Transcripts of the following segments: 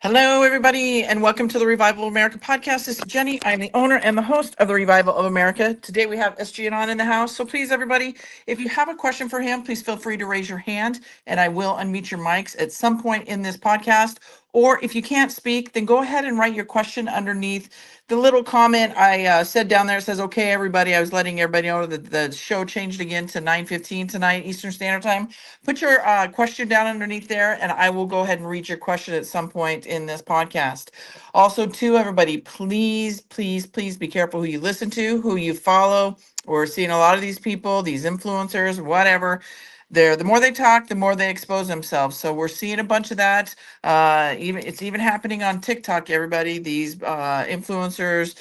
Hello, everybody, and welcome to the Revival of America podcast. This is Jenny. I'm the owner and the host of the Revival of America. Today we have SG Anon in the house. So please, everybody, if you have a question for him, please feel free to raise your hand and I will unmute your mics at some point in this podcast. Or if you can't speak, then go ahead and write your question underneath the little comment I said down there. It says, okay, everybody, I was letting everybody know that the show changed again to 9:15 tonight, Eastern Standard Time. Put your question down underneath there, and I will go ahead and read your question at some point in this podcast. Also, too, everybody, please, please, please be careful who you listen to, who you follow. We're seeing a lot of these people, these influencers, whatever. The more they talk, the more they expose themselves. So we're seeing a bunch of that. It's even happening on TikTok. Everybody, these influencers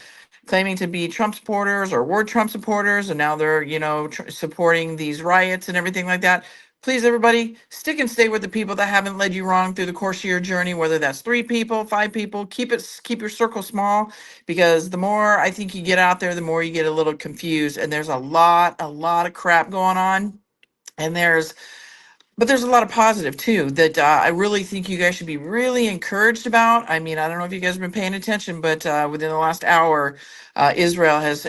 claiming to be Trump supporters or were Trump supporters, and now they're supporting these riots and everything like that. Please, everybody, stick and stay with the people that haven't led you wrong through the course of your journey, whether that's 3 people, 5 people. Keep your circle small, because the more I think you get out there, the more you get a little confused. And there's a lot of crap going on. And there's a lot of positive too that I really think you guys should be really encouraged about. I mean, I don't know if you guys have been paying attention, but within the last hour, Israel has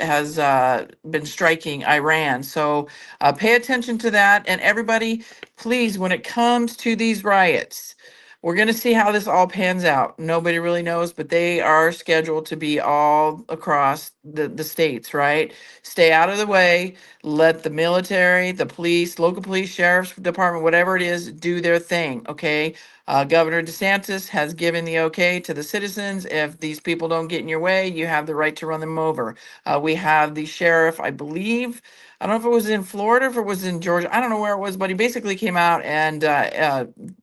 been striking Iran. So pay attention to that. And everybody, please, when it comes to these riots, we're going to see how this all pans out. Nobody really knows, but they are scheduled to be all across the states, right? Stay out of the way. Let the military, the police, local police, sheriff's department, whatever it is, do their thing. Okay. Governor DeSantis has given the okay to the citizens. If these people don't get in your way, you have the right to run them over. We have the sheriff, I believe. I don't know if it was in Florida, if it was in Georgia. I don't know where it was, but he basically came out and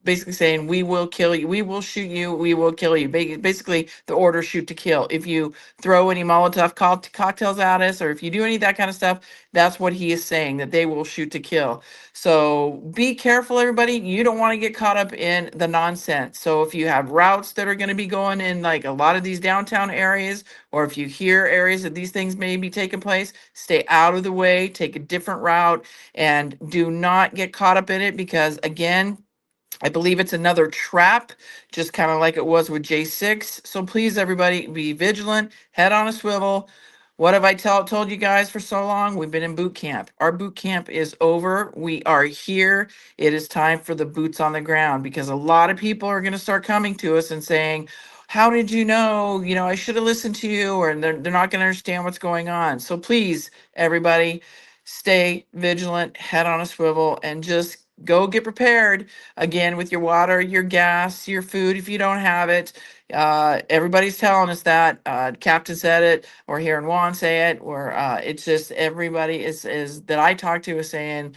basically saying, "We will kill you. We will shoot you. We will kill you." Basically, the order shoot to kill. If you throw any Molotov cocktails at us, or if you do any of that kind of stuff, that's what he is saying, that they will shoot to kill. So be careful, everybody. You don't want to get caught up in the nonsense. So if you have routes that are going to be going in like a lot of these downtown areas, or if you hear areas that these things may be taking place, stay out of the way, take a different route, and do not get caught up in it, because again, I believe it's another trap, just kind of like it was with J6. So please, everybody, be vigilant, head on a swivel. What have I told you guys for so long? We've been in boot camp. Our boot camp is over. We are here. It is time for the boots on the ground, because a lot of people are going to start coming to us and saying, how did you know? I should have listened to you, or they're not going to understand what's going on. So please, everybody, stay vigilant, head on a swivel, and just go get prepared again with your water, your gas, your food if you don't have it. Everybody's telling us that. Captain said it, or hearing Juan say it, or it's just everybody is that I talk to is saying,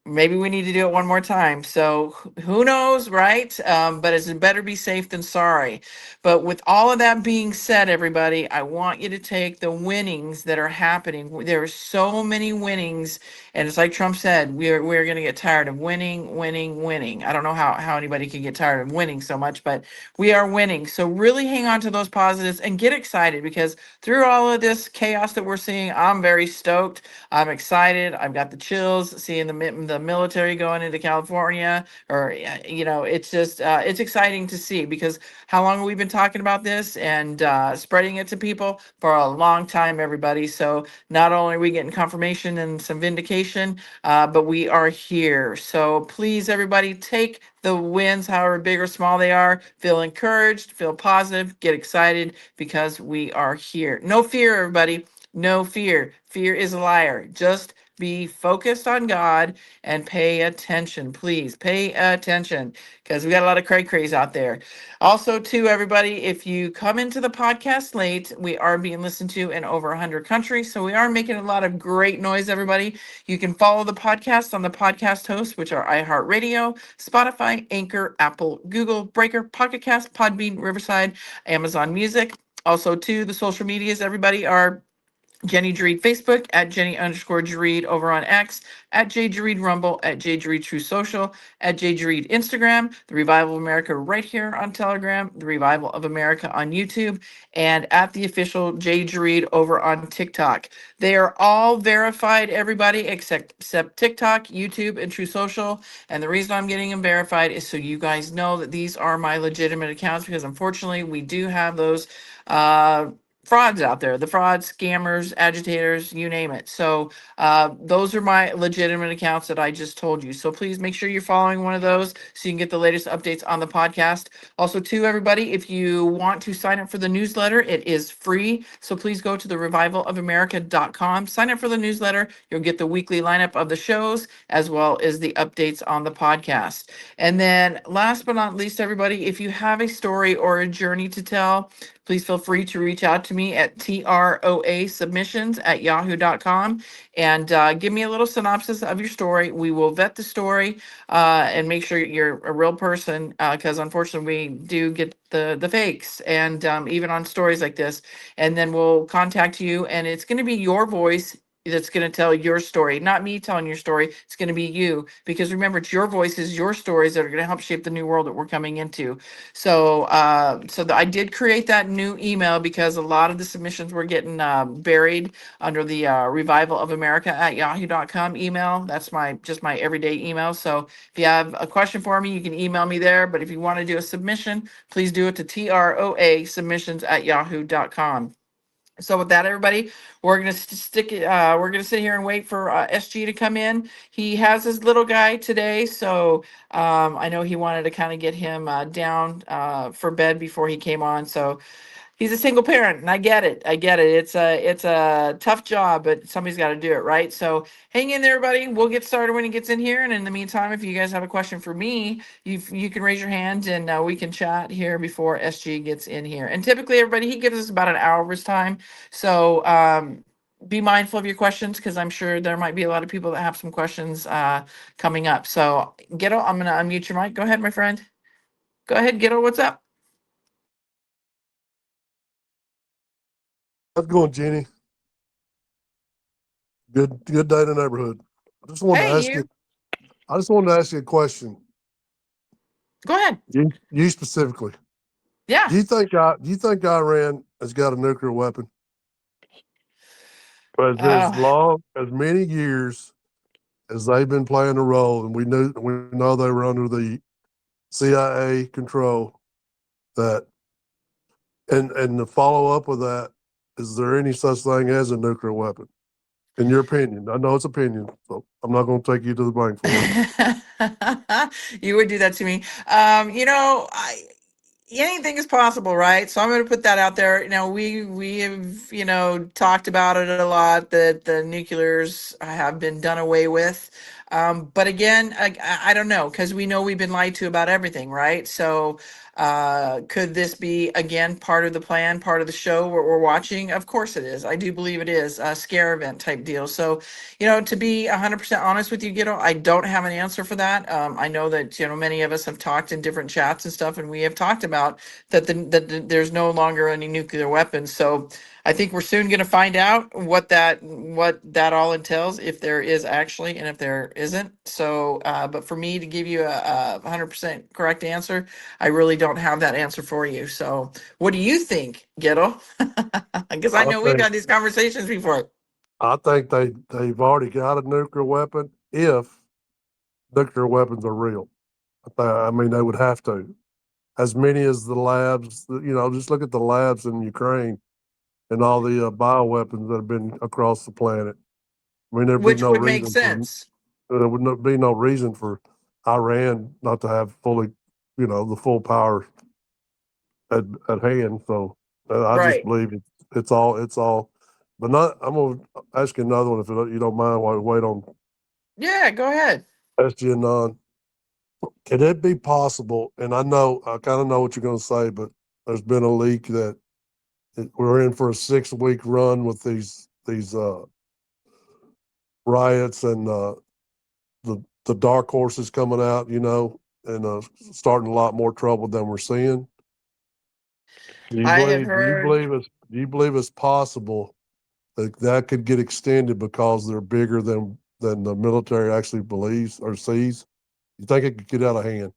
maybe we need to do it one more time. So who knows, right? But it's better be safe than sorry. But with all of that being said, everybody, I want you to take the winnings that are happening. There are so many winnings, and it's like Trump said, we're going to get tired of winning, winning, winning. I don't know how anybody can get tired of winning so much, but we are winning. So really hang on to those positives and get excited, because through all of this chaos that we're seeing, I'm very stoked. I'm excited. I've got the chills seeing the military going into California, or it's just it's exciting to see, because how long have we been talking about this and spreading it to people for a long time, everybody? So not only are we getting confirmation and some vindication, but we are here. So please, everybody, take the wins, however big or small they are. Feel encouraged, feel positive, get excited, because we are here. No fear, everybody. No fear. Fear is a liar. Just be focused on God and pay attention. Please pay attention, because we got a lot of cray craze out there. Also, too, everybody, if you come into the podcast late, we are being listened to in over 100 countries. So we are making a lot of great noise, everybody. You can follow the podcast on the podcast hosts, which are iHeartRadio, Spotify, Anchor, Apple, Google, Breaker, Pocket Cast, Podbean, Riverside, Amazon Music. Also, too, the social medias, everybody, are Jenny Dreed Facebook, at Jenny underscore Dreed over on X, at J Dreed Rumble, at J Dreed True Social, at J Dreed Instagram, The Revival of America right here on Telegram, The Revival of America on YouTube, and at the official J Dreed over on TikTok. They are all verified, everybody, except TikTok, YouTube, and True Social. And the reason I'm getting them verified is so you guys know that these are my legitimate accounts, because unfortunately we do have those uh frauds out there, the frauds, scammers, agitators, you name it. So those are my legitimate accounts that I just told you. So please make sure you're following one of those so you can get the latest updates on the podcast. Also, too, everybody, if you want to sign up for the newsletter, it is free. So please go to the revivalofamerica.com, sign up for the newsletter. You'll get the weekly lineup of the shows as well as the updates on the podcast. And then last but not least, everybody, if you have a story or a journey to tell, please feel free to reach out to me at troasubmissions@yahoo.com and give me a little synopsis of your story. We will vet the story and make sure you're a real person, because unfortunately we do get the fakes, and even on stories like this. And then we'll contact you, and it's going to be your voice that's going to tell your story, not me telling your story. It's going to be you, because remember, it's your voices, your stories that are going to help shape the new world that we're coming into. So, I did create that new email because a lot of the submissions were getting buried under the Revival of America at yahoo.com email. That's my everyday email. So if you have a question for me, you can email me there. But if you want to do a submission, please do it to TROA submissions at yahoo.com. So with that, everybody, we're gonna stick it. We're gonna sit here and wait for SG to come in. He has his little guy today, so I know he wanted to kind of get him down for bed before he came on. So he's a single parent, and I get it. I get it. It's a tough job, but somebody's got to do it, right? So hang in there, everybody. We'll get started when he gets in here. And in the meantime, if you guys have a question for me, you can raise your hand, and we can chat here before SG gets in here. And typically, everybody, he gives us about an hour of his time. So be mindful of your questions, because I'm sure there might be a lot of people that have some questions coming up. So Ghetto, I'm gonna unmute your mic. Go ahead, my friend. Go ahead, Ghetto. What's up? How's it going, Jenny? Good day in the neighborhood. I just wanted to Hey, ask you. you. I just wanted to ask you a question. Go ahead. You specifically. Yeah. Do you think Iran has got a nuclear weapon? But as Uh, long as many years as they've been playing a role, and we know they were under the CIA control, that and the follow up with that, is there any such thing as a nuclear weapon? In your opinion, I know it's opinion, so I'm not going to take you to the bank for it. you would do that to me. Anything is possible, right? So I'm going to put that out there. We have talked about it a lot, that the nuclears have been done away with. But again, I don't know, because we know we've been lied to about everything, right? So could this be again part of the plan, part of the show what we're watching? Of course it is. I do believe it is a scare event type deal. So to be 100% honest with you, Giddo, I don't have an answer for that. I know that, many of us have talked in different chats and stuff, and we have talked about there's no longer any nuclear weapons. So I think we're soon going to find out what that all entails, if there is actually, and if there isn't. So, but for me to give you a 100% correct answer, I really don't have that answer for you. So, what do you think, Ghetto? Because I I know we've think had these conversations before. I think they've already got a nuclear weapon if nuclear weapons are real. I mean, they would have to. As many as the labs, just look at the labs in Ukraine and all the bioweapons that have been across the planet. I mean, there'd be Which no would make reason for sense. there would not be no reason for Iran not to have fully, the full power at hand. So I just Right. believe it's all. But not. I'm gonna ask you another one if you don't mind while we wait on Yeah, go ahead. SG and non. Could it be possible? And I kind of know what you're going to say, but there's been a leak that we're in for a 6 week run with these riots and the dark horses coming out, and starting a lot more trouble than we're seeing. Do you I have believe? Do you heard. believe it's? Do you believe it's possible that could get extended because they're bigger than the military actually believes or sees? You think it could get out of hand?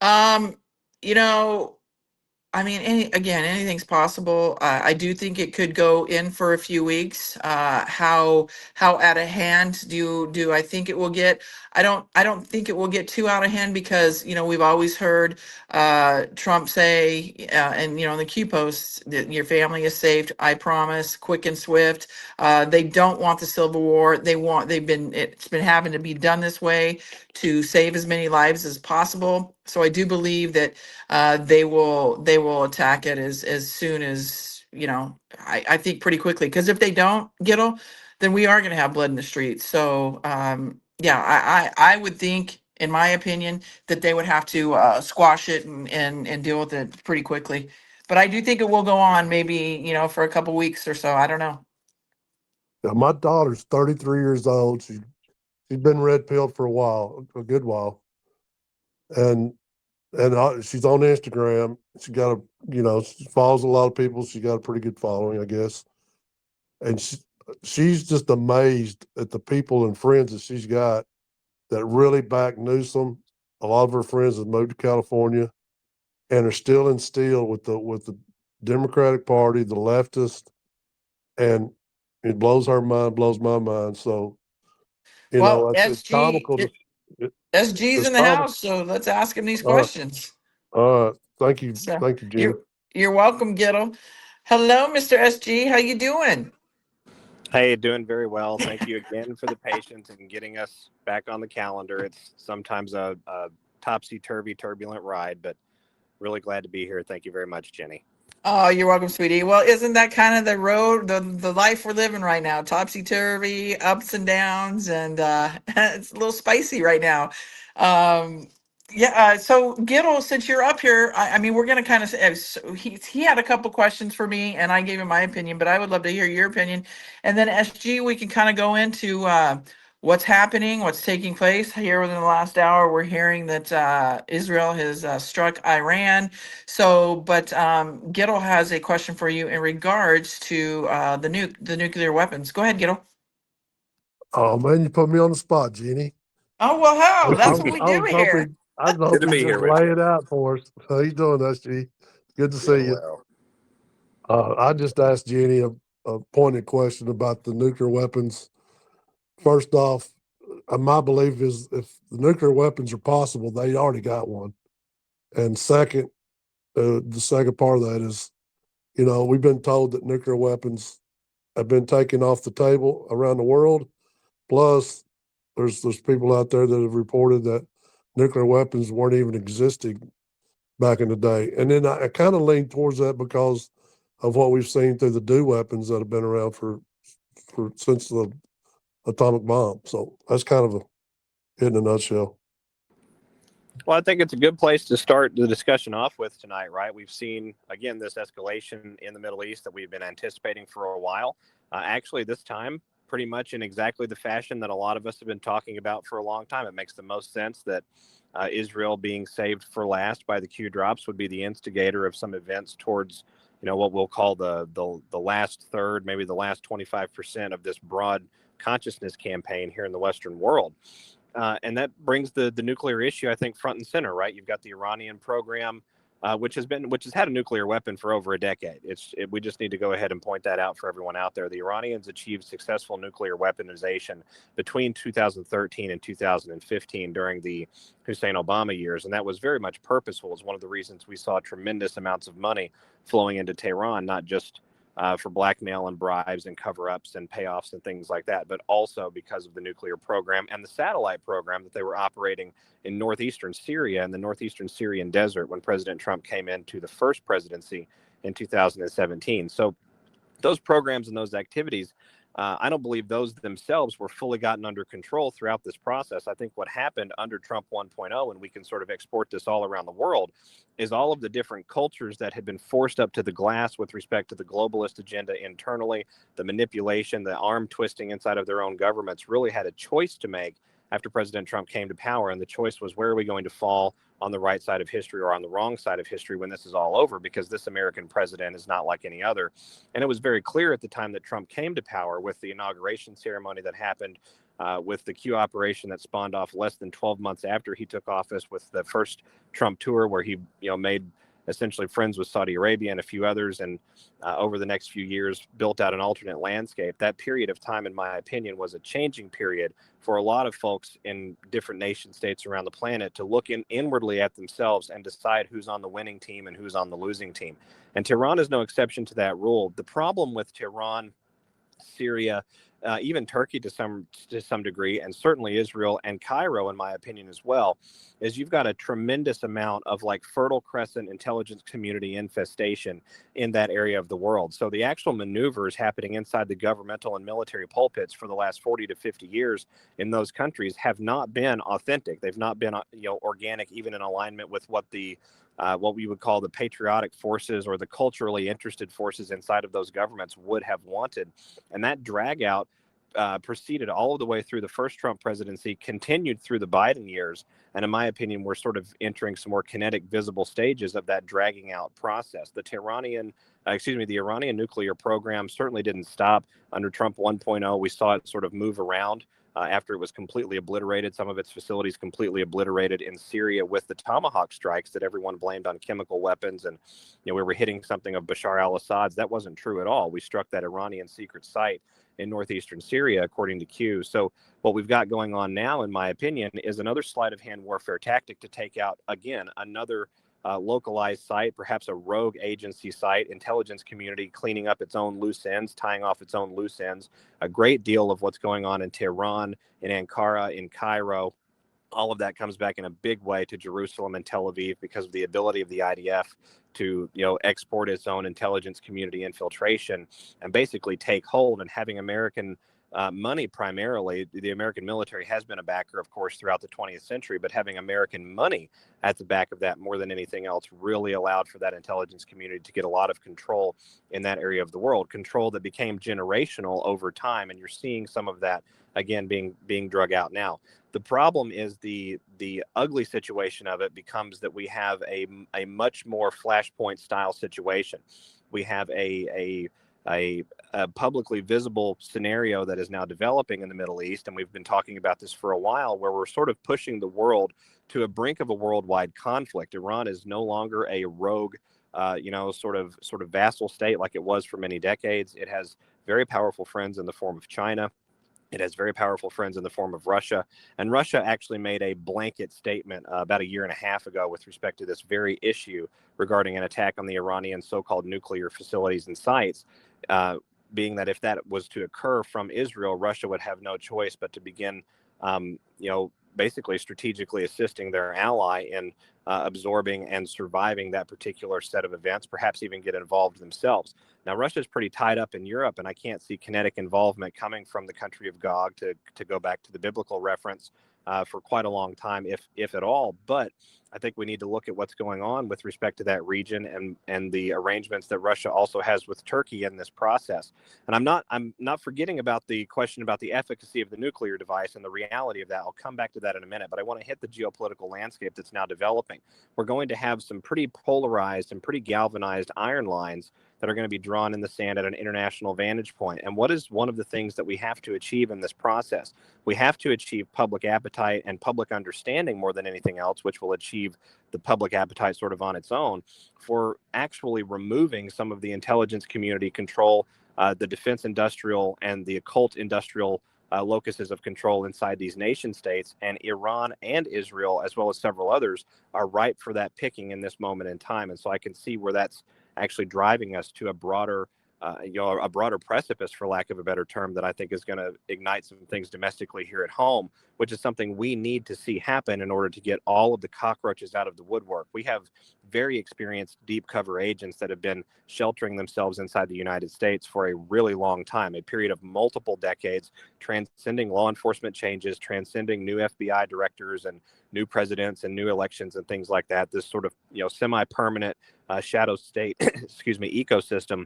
Um, you know, I mean, anything's possible. I do think it could go in for a few weeks. How out of hand do I think it will get? I don't think it will get too out of hand because we've always heard Trump say, and in the Q posts that your family is saved. I promise, quick and swift. They don't want the civil war. It's been having to be done this way to save as many lives as possible. So I do believe that they will attack it as soon as I think pretty quickly, because if they don't get them, then we are going to have blood in the streets. So yeah, I would think, in my opinion, that they would have to squash it and deal with it pretty quickly. But I do think it will go on, maybe for a couple weeks or so. I don't know. Now, my daughter's 33 years old. She's been red pilled for a good while, and she's on Instagram. She got she follows a lot of people. She got a pretty good following, I guess, and she's just amazed at the people and friends that she's got that really back Newsom. A lot of her friends have moved to California and are still instilled with the Democratic Party, the leftist, and it blows her mind, blows my mind. So Well, it's comical. It, SG's it's in the comical. house, so let's ask him these All right, questions. all right. So Thank you, Jenny. you're welcome, Gittle. Hello, Mr. SG. How you doing? Hey, doing very well. Thank you again for the patience and getting us back on the calendar. It's sometimes a topsy-turvy, turbulent ride, but really glad to be here. Thank you very much, Jenny. Oh, you're welcome, sweetie. Well, isn't that kind of the road, the life we're living right now? Topsy turvy, ups and downs, and it's a little spicy right now. Um, yeah. So, Gittle, since you're up here, I mean, we're gonna kind of. So he had a couple questions for me, and I gave him my opinion, but I would love to hear your opinion. And then SG, we can kind of go into what's happening, what's taking place here within the last hour. We're hearing that Israel has struck Iran. So, but Gittle has a question for you in regards to the nuclear weapons. Go ahead, Gittle. Oh man, you put me on the spot, Jenny. Oh well, hell, that's what we I do was here. hoping I was Good to hoping be you here just with lay you. it out for us. How you doing, SG? Good to see Doing you. well. I just asked Jenny a pointed question about the nuclear weapons. First off, my belief is if the nuclear weapons are possible, they already got one. And second, the second part of that is, we've been told that nuclear weapons have been taken off the table around the world. Plus, there's people out there that have reported that nuclear weapons weren't even existing back in the day. And then I kind of lean towards that because of what we've seen through the do weapons that have been around for since the atomic bomb. So that's kind of it in a nutshell. Well, I think it's a good place to start the discussion off with tonight, right? We've seen, again, this escalation in the Middle East that we've been anticipating for a while. Actually, this time, pretty much in exactly the fashion that a lot of us have been talking about for a long time. It makes the most sense that Israel being saved for last by the Q drops would be the instigator of some events towards, what we'll call the last third, maybe the last 25% of this broad consciousness campaign here in the Western world. And that brings the nuclear issue, I think, front and center, right? You've got the Iranian program, which has had a nuclear weapon for over a decade. We just need to go ahead and point that out for everyone out there. The Iranians achieved successful nuclear weaponization between 2013 and 2015 during the Hussein Obama years, and that was very much purposeful. As one of the reasons we saw tremendous amounts of money flowing into Tehran, not just for blackmail and bribes and cover-ups and payoffs and things like that, but also because of the nuclear program and the satellite program that they were operating in northeastern Syria and the northeastern Syrian desert when President Trump came into the first presidency in 2017. So those programs and those activities, I don't believe those themselves were fully gotten under control throughout this process. I think what happened under Trump 1.0, and we can sort of export this all around the world, is all of the different cultures that had been forced up to the glass with respect to the globalist agenda internally, the manipulation, the arm twisting inside of their own governments really had a choice to make after President Trump came to power. And the choice was, where are we going to fall on the right side of history or on the wrong side of history when this is all over, because this American president is not like any other. And it was very clear at the time that Trump came to power, with the inauguration ceremony that happened, with the Q operation that spawned off less than 12 months after he took office, with the first Trump tour where he made essentially friends with Saudi Arabia and a few others, and over the next few years built out an alternate landscape. That period of time, in my opinion, was a changing period for a lot of folks in different nation states around the planet to look inwardly at themselves and decide who's on the winning team and who's on the losing team. And Tehran is no exception to that rule. The problem with Tehran, Syria, even Turkey to some degree, and certainly Israel and Cairo, in my opinion, as well, is you've got a tremendous amount of like Fertile Crescent intelligence community infestation in that area of the world. So the actual maneuvers happening inside the governmental and military pulpits for the last 40 to 50 years in those countries have not been authentic. They've not been organic, even in alignment with what we would call the patriotic forces or the culturally interested forces inside of those governments would have wanted. And that drag out proceeded all of the way through the first Trump presidency, continued through the Biden years. And in my opinion, we're sort of entering some more kinetic, visible stages of that dragging out process. The Iranian nuclear program certainly didn't stop under Trump 1.0. We saw it sort of move around. After it was completely obliterated, some of its facilities completely obliterated in Syria with the Tomahawk strikes that everyone blamed on chemical weapons. And, we were hitting something of Bashar al-Assad's. That wasn't true at all. We struck that Iranian secret site in northeastern Syria, according to Q. So what we've got going on now, in my opinion, is another sleight of hand warfare tactic to take out, again, another localized site, perhaps a rogue agency site, intelligence community cleaning up its own loose ends, tying off its own loose ends. A great deal of what's going on in Tehran, in Ankara, in Cairo, all of that comes back in a big way to Jerusalem and Tel Aviv because of the ability of the IDF to export its own intelligence community infiltration and basically take hold. And having American money, primarily, the American military has been a backer, of course, throughout the 20th century, but having American money at the back of that more than anything else really allowed for that intelligence community to get a lot of control in that area of the world, control that became generational over time. And you're seeing some of that, again, being drug out now. The problem is the ugly situation of it becomes that we have a much more Flashpoint style situation. We have a publicly visible scenario that is now developing in the Middle East, and we've been talking about this for a while, where we're sort of pushing the world to a brink of a worldwide conflict. Iran is no longer a rogue, sort of vassal state like it was for many decades. It has very powerful friends in the form of China. It has very powerful friends in the form of Russia. And Russia actually made a blanket statement about a year and a half ago with respect to this very issue regarding an attack on the Iranian so-called nuclear facilities and sites, being that if that was to occur from Israel, Russia would have no choice but to begin, basically strategically assisting their ally in absorbing and surviving that particular set of events, perhaps even get involved themselves. Now, Russia is pretty tied up in Europe, and I can't see kinetic involvement coming from the country of Gog, to go back to the biblical reference, for quite a long time, if at all. But I think we need to look at what's going on with respect to that region and the arrangements that Russia also has with Turkey in this process. And I'm not forgetting about the question about the efficacy of the nuclear device and the reality of that. I'll come back to that in a minute, but I want to hit the geopolitical landscape that's now developing. We're going to have some pretty polarized and pretty galvanized iron lines that are going to be drawn in the sand at an international vantage point. And what is one of the things that we have to achieve in this process? We have to achieve public appetite and public understanding more than anything else, which will achieve the public appetite sort of on its own, for actually removing some of the intelligence community control, the defense industrial and the occult industrial locuses of control inside these nation states. And Iran and Israel, as well as several others, are ripe for that picking in this moment in time. And so I can see where that's actually driving us to a broader precipice, for lack of a better term, that I think is going to ignite some things domestically here at home, which is something we need to see happen in order to get all of the cockroaches out of the woodwork. We have very experienced deep cover agents that have been sheltering themselves inside the United States for a really long time, a period of multiple decades, transcending law enforcement changes, transcending new FBI directors and new presidents and new elections and things like that. This sort of semi-permanent shadow state, ecosystem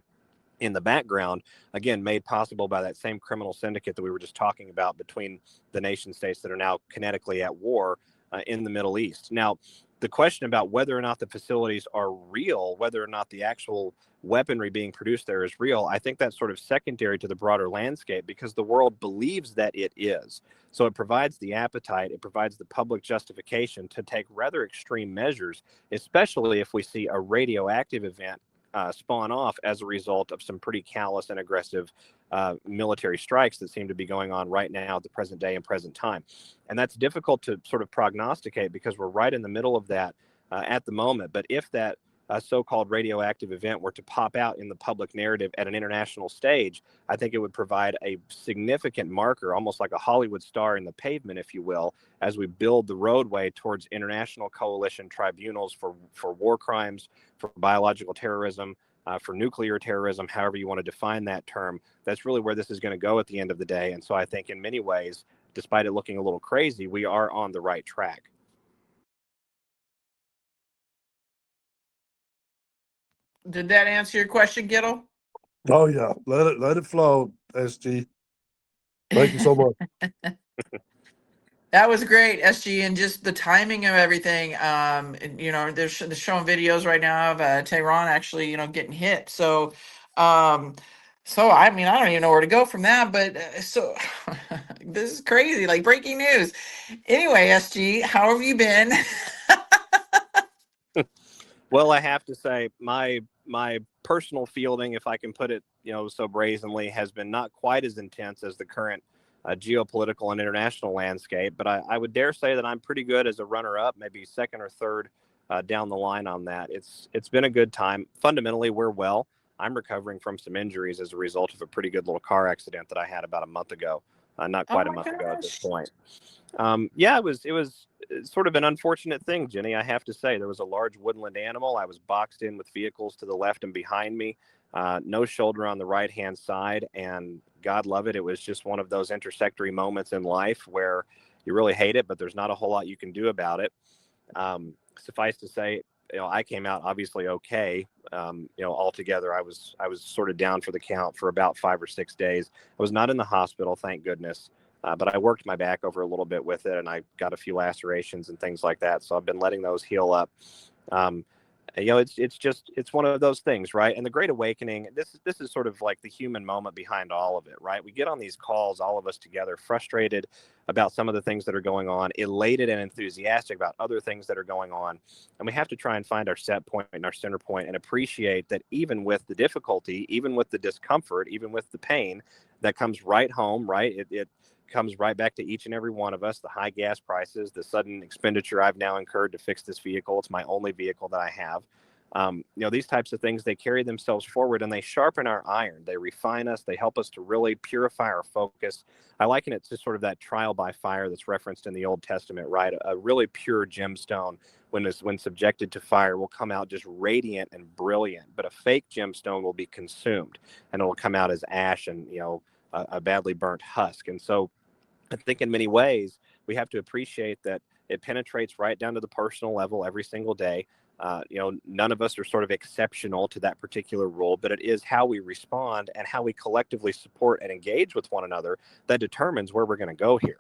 in the background, again, made possible by that same criminal syndicate that we were just talking about between the nation states that are now kinetically at war in the Middle East. Now, the question about whether or not the facilities are real, whether or not the actual weaponry being produced there is real, I think that's sort of secondary to the broader landscape because the world believes that it is. So it provides the appetite, it provides the public justification to take rather extreme measures, especially if we see a radioactive event spawn off as a result of some pretty callous and aggressive military strikes that seem to be going on right now at the present day and present time. And that's difficult to sort of prognosticate because we're right in the middle of that at the moment. But if that so-called radioactive event were to pop out in the public narrative at an international stage, I think it would provide a significant marker, almost like a Hollywood star in the pavement, if you will, as we build the roadway towards international coalition tribunals for war crimes, for biological terrorism, for nuclear terrorism, however you want to define that term. That's really where this is going to go at the end of the day. And so I think in many ways, despite it looking a little crazy, we are on the right track. Did that answer your question, Gittle? Oh yeah, let it flow, SG. Thank you so much. That was great, SG, and just the timing of everything. They're showing videos right now of Tehran actually, getting hit. So, I mean, I don't even know where to go from that. But this is crazy, like breaking news. Anyway, SG, how have you been? Well, I have to say my personal fielding, if I can put it, so brazenly, has been not quite as intense as the current geopolitical and international landscape. But I would dare say that I'm pretty good as a runner-up, maybe second or third down the line on that. It's been a good time. Fundamentally, we're well. I'm recovering from some injuries as a result of a pretty good little car accident that I had about a month ago. Not quite Oh a my month ago at this gosh. point. Yeah, it was sort of an unfortunate thing, Jenny. I have to say, there was a large woodland animal. I was boxed in with vehicles to the left and behind me, no shoulder on the right hand side, and God love it, it was just one of those intersectory moments in life where you really hate it, but there's not a whole lot you can do about it. Suffice to say, I came out obviously okay. Altogether, I was sort of down for the count for about 5 or 6 days. I was not in the hospital, thank goodness. But I worked my back over a little bit with it, and I got a few lacerations and things like that. So I've been letting those heal up. It's one of those things, right? And the Great Awakening, this is sort of like the human moment behind all of it, right? We get on these calls, all of us together, frustrated about some of the things that are going on, elated and enthusiastic about other things that are going on. And we have to try and find our set point and our center point and appreciate that even with the difficulty, even with the discomfort, even with the pain that comes right home, right? It comes right back to each and every one of us. The high gas prices, the sudden expenditure I've now incurred to fix this vehicle. It's my only vehicle that I have. These types of things, they carry themselves forward and they sharpen our iron. They refine us. They help us to really purify our focus. I liken it to sort of that trial by fire that's referenced in the Old Testament, right? A really pure gemstone, when subjected to fire, will come out just radiant and brilliant, but a fake gemstone will be consumed and it will come out as ash and, a badly burnt husk. And so I think in many ways, we have to appreciate that it penetrates right down to the personal level every single day. None of us are sort of exceptional to that particular rule, but it is how we respond and how we collectively support and engage with one another that determines where we're going to go here.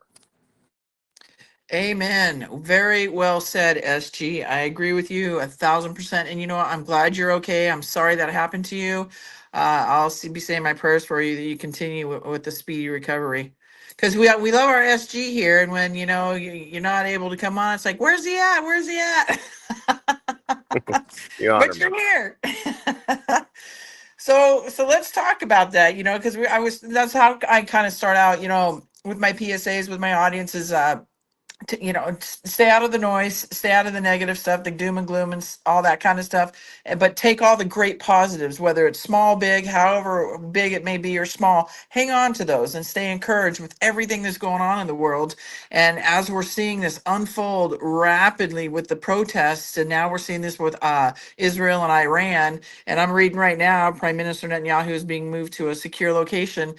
Amen. Very well said, SG. I agree with you 1,000%. And I'm glad you're okay. I'm sorry that happened to you. I'll be saying my prayers for you that you continue with the speedy recovery. Because we love our SG here, and when you're not able to come on, it's like, where's he at? Where's he at? But you're here. So let's talk about that. Because that's how I kind of start out. With my PSAs with my audiences. Stay out of the noise, stay out of the negative stuff, the doom and gloom and all that kind of stuff. But take all the great positives, whether it's small, big, however big it may be or small, hang on to those and stay encouraged with everything that's going on in the world. And as we're seeing this unfold rapidly with the protests, and now we're seeing this with Israel and Iran, and I'm reading right now, Prime Minister Netanyahu is being moved to a secure location.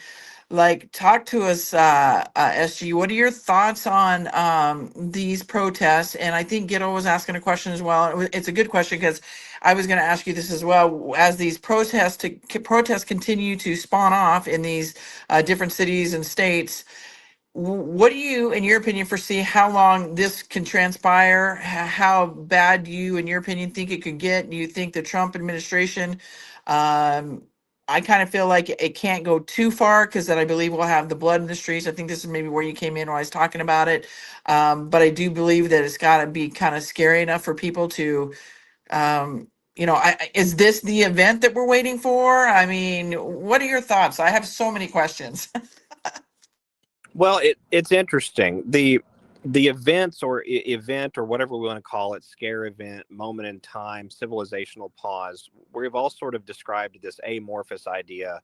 Like, talk to us, SG. What are your thoughts on these protests? And I think Gitto was asking a question as well. It's a good question because I was going to ask you this as well. As these protests continue to spawn off in these different cities and states, what do you, in your opinion, foresee how long this can transpire? How bad do you, in your opinion, think it could get? Do you think the Trump administration, um, I kind of feel like it can't go too far because then I believe we'll have the blood in the streets. I think this is maybe where you came in when I was talking about it. But I do believe that it's got to be kind of scary enough for people to, um, is this the event that we're waiting for? I mean, what are your thoughts? I have so many questions. Well, it's interesting. The events or event or whatever we want to call it, scare event, moment in time, civilizational pause, we've all sort of described this amorphous idea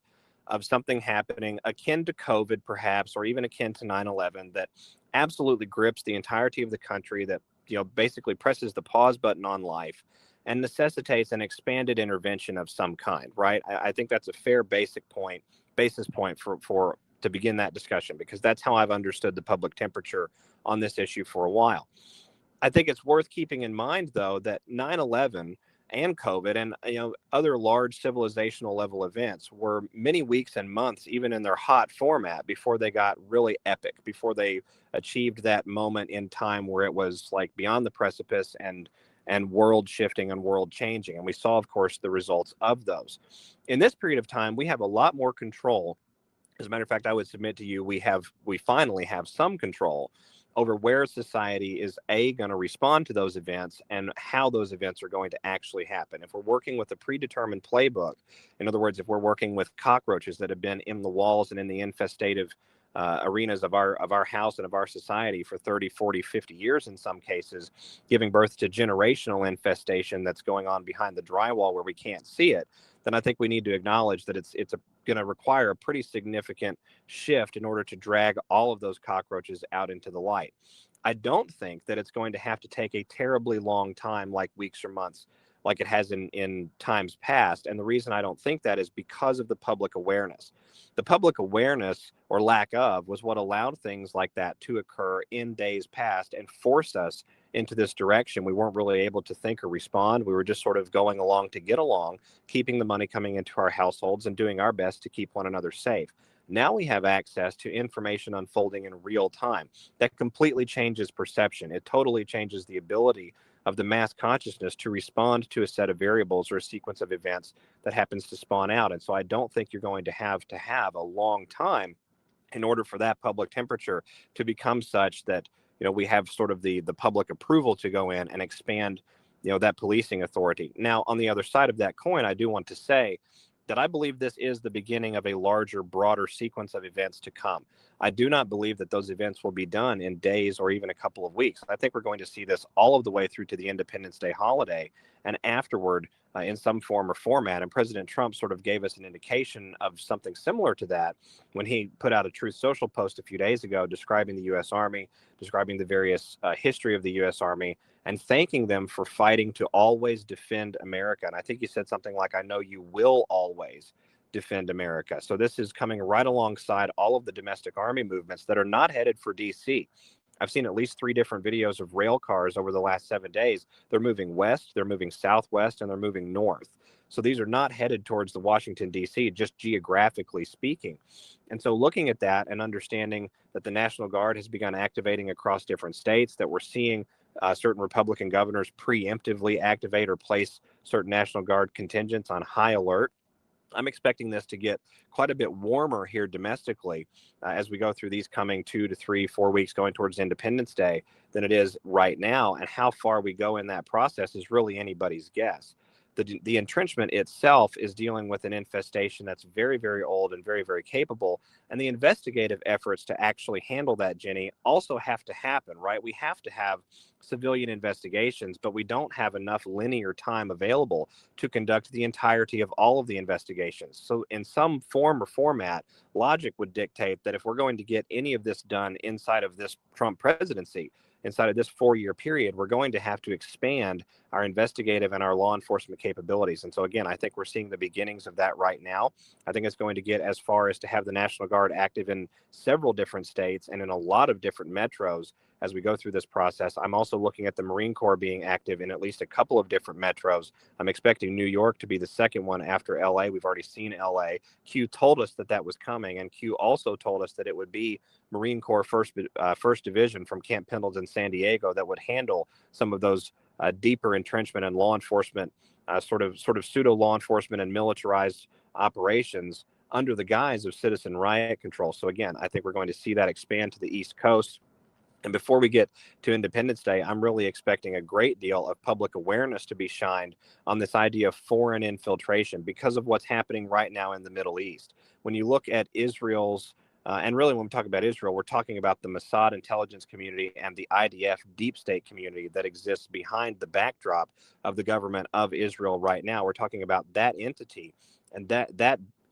of something happening akin to COVID, perhaps, or even akin to 9/11 that absolutely grips the entirety of the country, that basically presses the pause button on life and necessitates an expanded intervention of some kind, right? I think that's a fair basis point for to begin that discussion, because that's how I've understood the public temperature on this issue for a while. I think it's worth keeping in mind, though, that 9/11 and COVID and other large civilizational level events were many weeks and months, even in their hot format, before they got really epic, before they achieved that moment in time where it was like beyond the precipice and world shifting and world changing. And we saw, of course, the results of those. In this period of time, we have a lot more control. As a matter of fact, I would submit to you, we finally have some control over where society is going to respond to those events and how those events are going to actually happen. If we're working with a predetermined playbook, in other words, if we're working with cockroaches that have been in the walls and in the infestative arenas of our house and of our society for 30, 40, 50 years in some cases, giving birth to generational infestation that's going on behind the drywall where we can't see it, then I think we need to acknowledge that it's going to require a pretty significant shift in order to drag all of those cockroaches out into the light. I don't think that it's going to have to take a terribly long time, like weeks or months, like it has in times past. And the reason I don't think that is because of the public awareness. The public awareness, or lack of, was what allowed things like that to occur in days past and forced us into this direction. We weren't really able to think or respond. We were just sort of going along to get along, keeping the money coming into our households and doing our best to keep one another safe. Now we have access to information unfolding in real time. That completely changes perception. It totally changes the ability of the mass consciousness to respond to a set of variables or a sequence of events that happens to spawn out. And so I don't think you're going to have a long time in order for that public temperature to become such that we have sort of the public approval to go in and expand that policing authority. Now, on the other side of that coin, I do want to say that I believe this is the beginning of a larger, broader sequence of events to come. I do not believe that those events will be done in days or even a couple of weeks. I think we're going to see this all of the way through to the Independence Day holiday and afterward in some form or format. And President Trump sort of gave us an indication of something similar to that when he put out a Truth Social post a few days ago describing the U.S. Army, describing the various history of the U.S. Army, and thanking them for fighting to always defend America. And I think he said something like, "I know you will always defend America." So this is coming right alongside all of the domestic army movements that are not headed for D.C. I've seen at least 3 different videos of rail cars over the last 7 days. They're moving west, they're moving southwest, and they're moving north. So these are not headed towards the Washington, D.C., just geographically speaking. And so looking at that and understanding that the National Guard has begun activating across different states, that we're seeing certain Republican governors preemptively activate or place certain National Guard contingents on high alert, I'm expecting this to get quite a bit warmer here domestically as we go through these coming 2 to 3, 4 weeks going towards Independence Day than it is right now. And how far we go in that process is really anybody's guess. The entrenchment itself is dealing with an infestation that's very, very old and very, very capable. And the investigative efforts to actually handle that, Jenny, also have to happen, right? We have to have civilian investigations, but we don't have enough linear time available to conduct the entirety of all of the investigations. So in some form or format, logic would dictate that if we're going to get any of this done inside of this Trump presidency, inside of this 4-year period, we're going to have to expand our investigative and our law enforcement capabilities. And so again, I think we're seeing the beginnings of that right now. I think it's going to get as far as to have the National Guard active in several different states and in a lot of different metros as we go through this process. I'm also looking at the Marine Corps being active in at least a couple of different metros. I'm expecting New York to be the second one after LA. We've already seen LA. Q told us that that was coming, and Q also told us that it would be Marine Corps First Division from Camp Pendleton, San Diego, that would handle some of those deeper entrenchment and law enforcement, sort of pseudo law enforcement and militarized operations under the guise of citizen riot control. So again, I think we're going to see that expand to the East Coast. And before we get to Independence Day, I'm really expecting a great deal of public awareness to be shined on this idea of foreign infiltration because of what's happening right now in the Middle East. When you look at Israel's and really, when we talk about Israel, we're talking about the Mossad intelligence community and the IDF deep state community that exists behind the backdrop of the government of Israel right now. We're talking about that entity, and that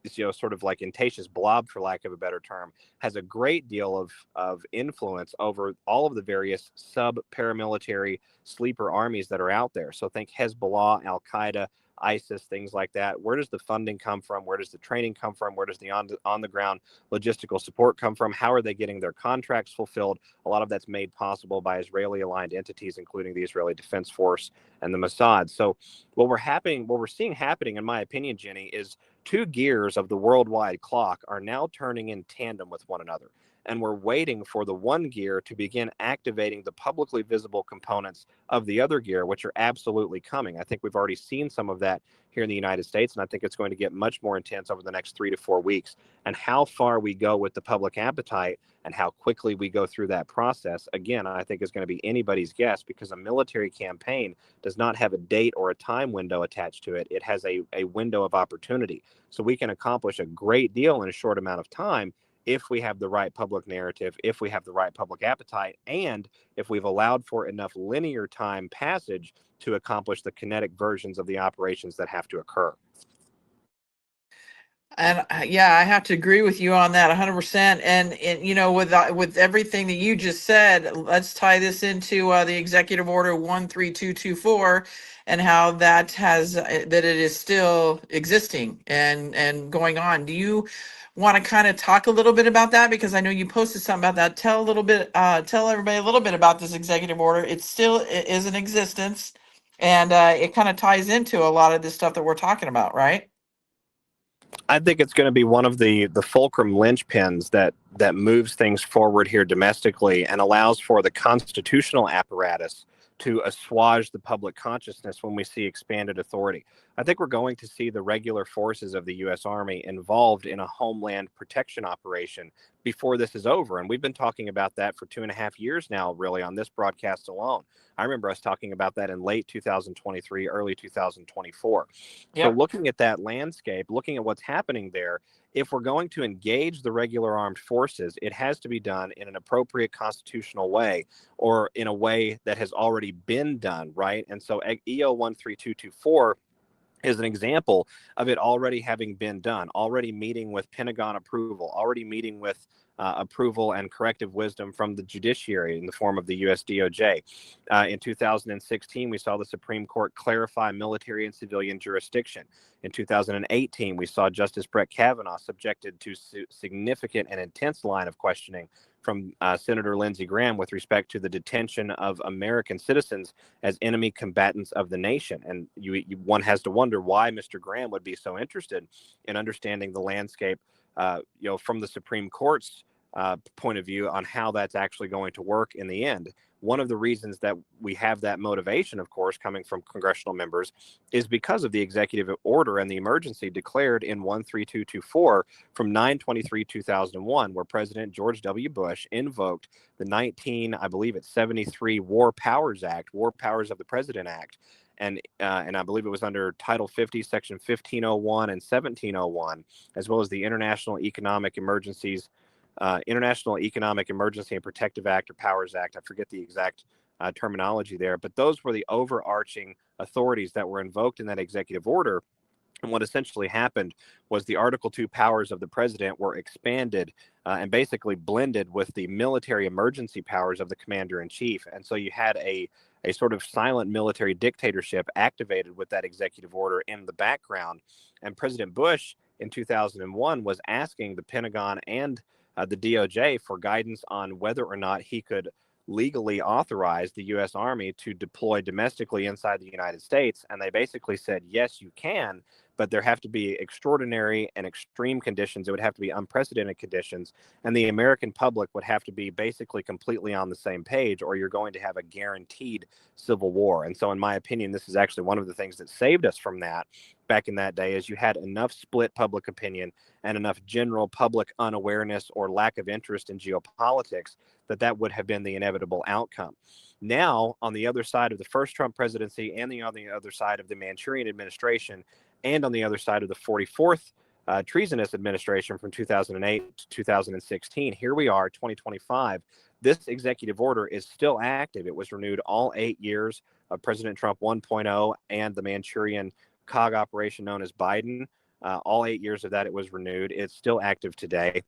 is, sort of like Intatious blob, for lack of a better term, has a great deal of influence over all of the various sub-paramilitary sleeper armies that are out there. So think Hezbollah, Al-Qaeda, ISIS, things like that. Where does the funding come from? Where does the training come from? Where does the on the ground logistical support come from? How are they getting their contracts fulfilled? A lot of that's made possible by Israeli aligned entities, including the Israeli Defense Force and the Mossad. So what we're seeing happening, in my opinion, Jenny, is two gears of the worldwide clock are now turning in tandem with one another. And we're waiting for the one gear to begin activating the publicly visible components of the other gear, which are absolutely coming. I think we've already seen some of that here in the United States, and I think it's going to get much more intense over the next 3 to 4 weeks. And how far we go with the public appetite and how quickly we go through that process, again, I think is going to be anybody's guess, because a military campaign does not have a date or a time window attached to it. It has a window of opportunity. So we can accomplish a great deal in a short amount of time if we have the right public narrative, if we have the right public appetite, and if we've allowed for enough linear time passage to accomplish the kinetic versions of the operations that have to occur. And yeah, I have to agree with you on that 100%. And with everything that you just said, let's tie this into the Executive Order 13224 and how that it is still existing and going on. Do you want to kind of talk a little bit about that? Because I know you posted something about that. Tell everybody a little bit about this executive order. It is in existence, and it kind of ties into a lot of this stuff that we're talking about, right? I think it's going to be one of the fulcrum linchpins that moves things forward here domestically and allows for the constitutional apparatus to assuage the public consciousness when we see expanded authority. I think we're going to see the regular forces of the U.S. Army involved in a homeland protection operation before this is over. And we've been talking about that for 2.5 years now, really, on this broadcast alone. I remember us talking about that in late 2023, early 2024. Yep. So looking at that landscape, looking at what's happening there, if we're going to engage the regular armed forces, it has to be done in an appropriate constitutional way, or in a way that has already been done, right? And so EO 13224 is an example of it already having been done, already meeting with Pentagon approval, already meeting with approval and corrective wisdom from the judiciary in the form of the U.S. DOJ. In 2016, we saw the Supreme Court clarify military and civilian jurisdiction. In 2018, we saw Justice Brett Kavanaugh subjected to significant and intense line of questioning from Senator Lindsey Graham with respect to the detention of American citizens as enemy combatants of the nation. And one has to wonder why Mr. Graham would be so interested in understanding the landscape, from the Supreme Court's point of view on how that's actually going to work in the end. One of the reasons that we have that motivation, of course, coming from congressional members is because of the executive order and the emergency declared in 13224 from 9/23/2001, where President George W. Bush invoked the 73 War Powers Act, War Powers of the President Act. And I believe it was under Title 50, Section 1501 and 1701, as well as the International Economic Emergency and Protective Act, or Powers Act. I forget the exact terminology there, but those were the overarching authorities that were invoked in that executive order. And what essentially happened was the Article 2 powers of the president were expanded and basically blended with the military emergency powers of the commander-in-chief. And so you had a sort of silent military dictatorship activated with that executive order in the background. And President Bush in 2001 was asking the Pentagon and the DOJ for guidance on whether or not he could legally authorized the U.S. Army to deploy domestically inside the United States. And they basically said, yes, you can, but there have to be extraordinary and extreme conditions. It would have to be unprecedented conditions. And the American public would have to be basically completely on the same page, or you're going to have a guaranteed civil war. And so, in my opinion, this is actually one of the things that saved us from that back in that day, is you had enough split public opinion and enough general public unawareness or lack of interest in geopolitics that would have been the inevitable outcome. Now, on the other side of the first Trump presidency and on the other side of the Manchurian administration, and on the other side of the 44th treasonous administration from 2008 to 2016, here we are, 2025. This executive order is still active. It was renewed all 8 years of President Trump 1.0 and the Manchurian COG operation known as Biden. All 8 years of that, it was renewed. It's still active today.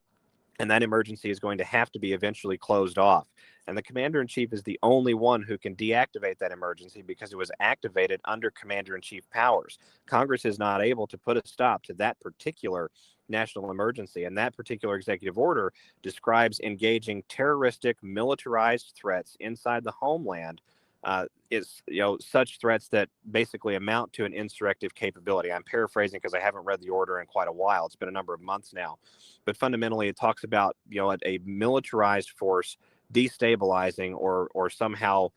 And that emergency is going to have to be eventually closed off. And the commander-in-chief is the only one who can deactivate that emergency because it was activated under commander-in-chief powers. Congress is not able to put a stop to that particular national emergency. And that particular executive order describes engaging terroristic, militarized threats inside the homeland. Is such threats that basically amount to an insurrective capability. I'm paraphrasing because I haven't read the order in quite a while. It's been a number of months now, but fundamentally it talks about a militarized force destabilizing or somehow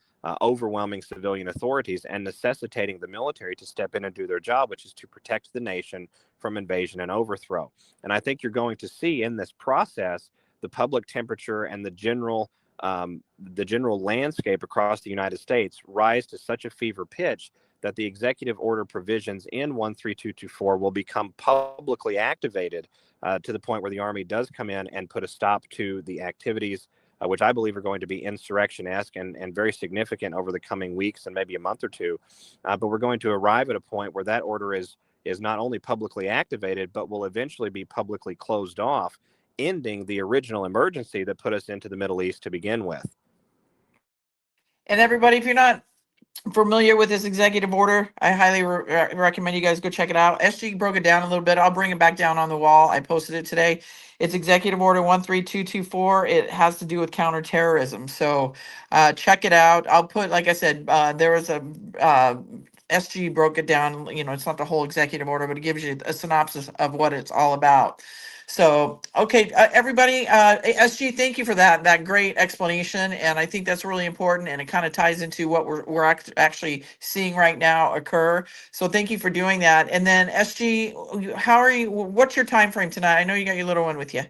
overwhelming civilian authorities and necessitating the military to step in and do their job, which is to protect the nation from invasion and overthrow. And I think you're going to see in this process the public temperature and the general landscape across the United States rise to such a fever pitch that the executive order provisions in 13224 will become publicly activated to the point where the Army does come in and put a stop to the activities, which I believe are going to be insurrection-esque and very significant over the coming weeks and maybe a month or two. But we're going to arrive at a point where that order is not only publicly activated, but will eventually be publicly closed off, ending the original emergency that put us into the Middle East to begin with. And everybody, if you're not familiar with this executive order, I highly recommend you guys go check it out. SG broke it down a little bit. I'll bring it back down on the wall. I posted it today. It's Executive Order 13224. It has to do with counterterrorism. So check it out. I'll put, like I said, there was a SG broke it down. It's not the whole executive order, but it gives you a synopsis of what it's all about. So, okay, everybody, SG, thank you for that great explanation. And I think that's really important, and it kind of ties into what we're actually seeing right now occur. So thank you for doing that. And then SG, what's your time frame tonight? I know you got your little one with you.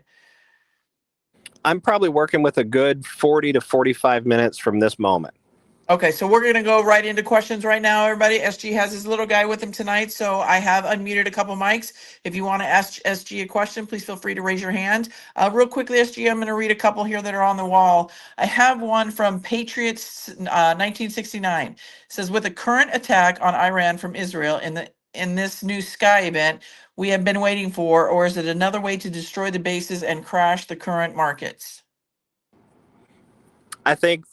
I'm probably working with a good 40 to 45 minutes from this moment. Okay, so we're going to go right into questions right now, everybody. SG has his little guy with him tonight, so I have unmuted a couple mics. If you want to ask SG a question, please feel free to raise your hand. Real quickly, SG, I'm going to read a couple here that are on the wall. I have one from Patriots 1969. It says, with the current attack on Iran from Israel in this new Sky event we have been waiting for, or is it another way to destroy the bases and crash the current markets? I think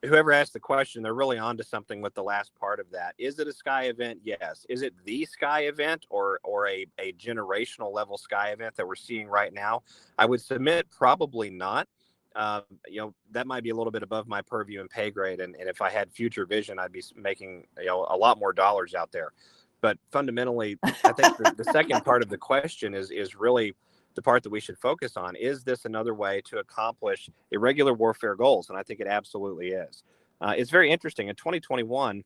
whoever asked the question, they're really onto something with the last part of that. Is it a Sky event? Yes. Is it the Sky event or a generational level Sky event that we're seeing right now? I would submit probably not. That might be a little bit above my purview and pay grade. And if I had future vision, I'd be making a lot more dollars out there. But fundamentally, I think the second part of the question is really the part that we should focus on. Is this another way to accomplish irregular warfare goals? And I think it absolutely is. It's very interesting. In 2021,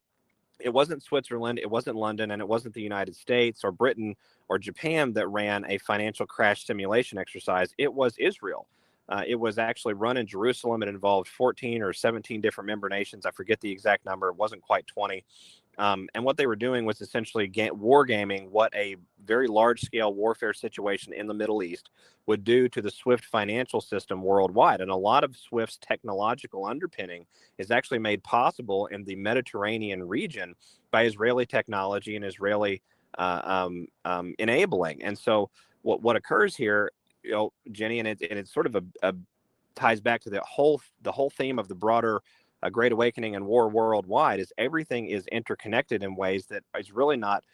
it wasn't Switzerland, it wasn't London, and it wasn't the United States or Britain or Japan that ran a financial crash simulation exercise. It was Israel. It was actually run in Jerusalem. It involved 14 or 17 different member nations. I forget the exact number. It wasn't quite 20. And what they were doing was essentially wargaming what a very large-scale warfare situation in the Middle East would do to the SWIFT financial system worldwide. And a lot of SWIFT's technological underpinning is actually made possible in the Mediterranean region by Israeli technology and Israeli enabling. And so what occurs here, Jenny, and it's sort of a ties back to the whole theme of the broader Great Awakening and war worldwide, is everything is interconnected in ways that is really not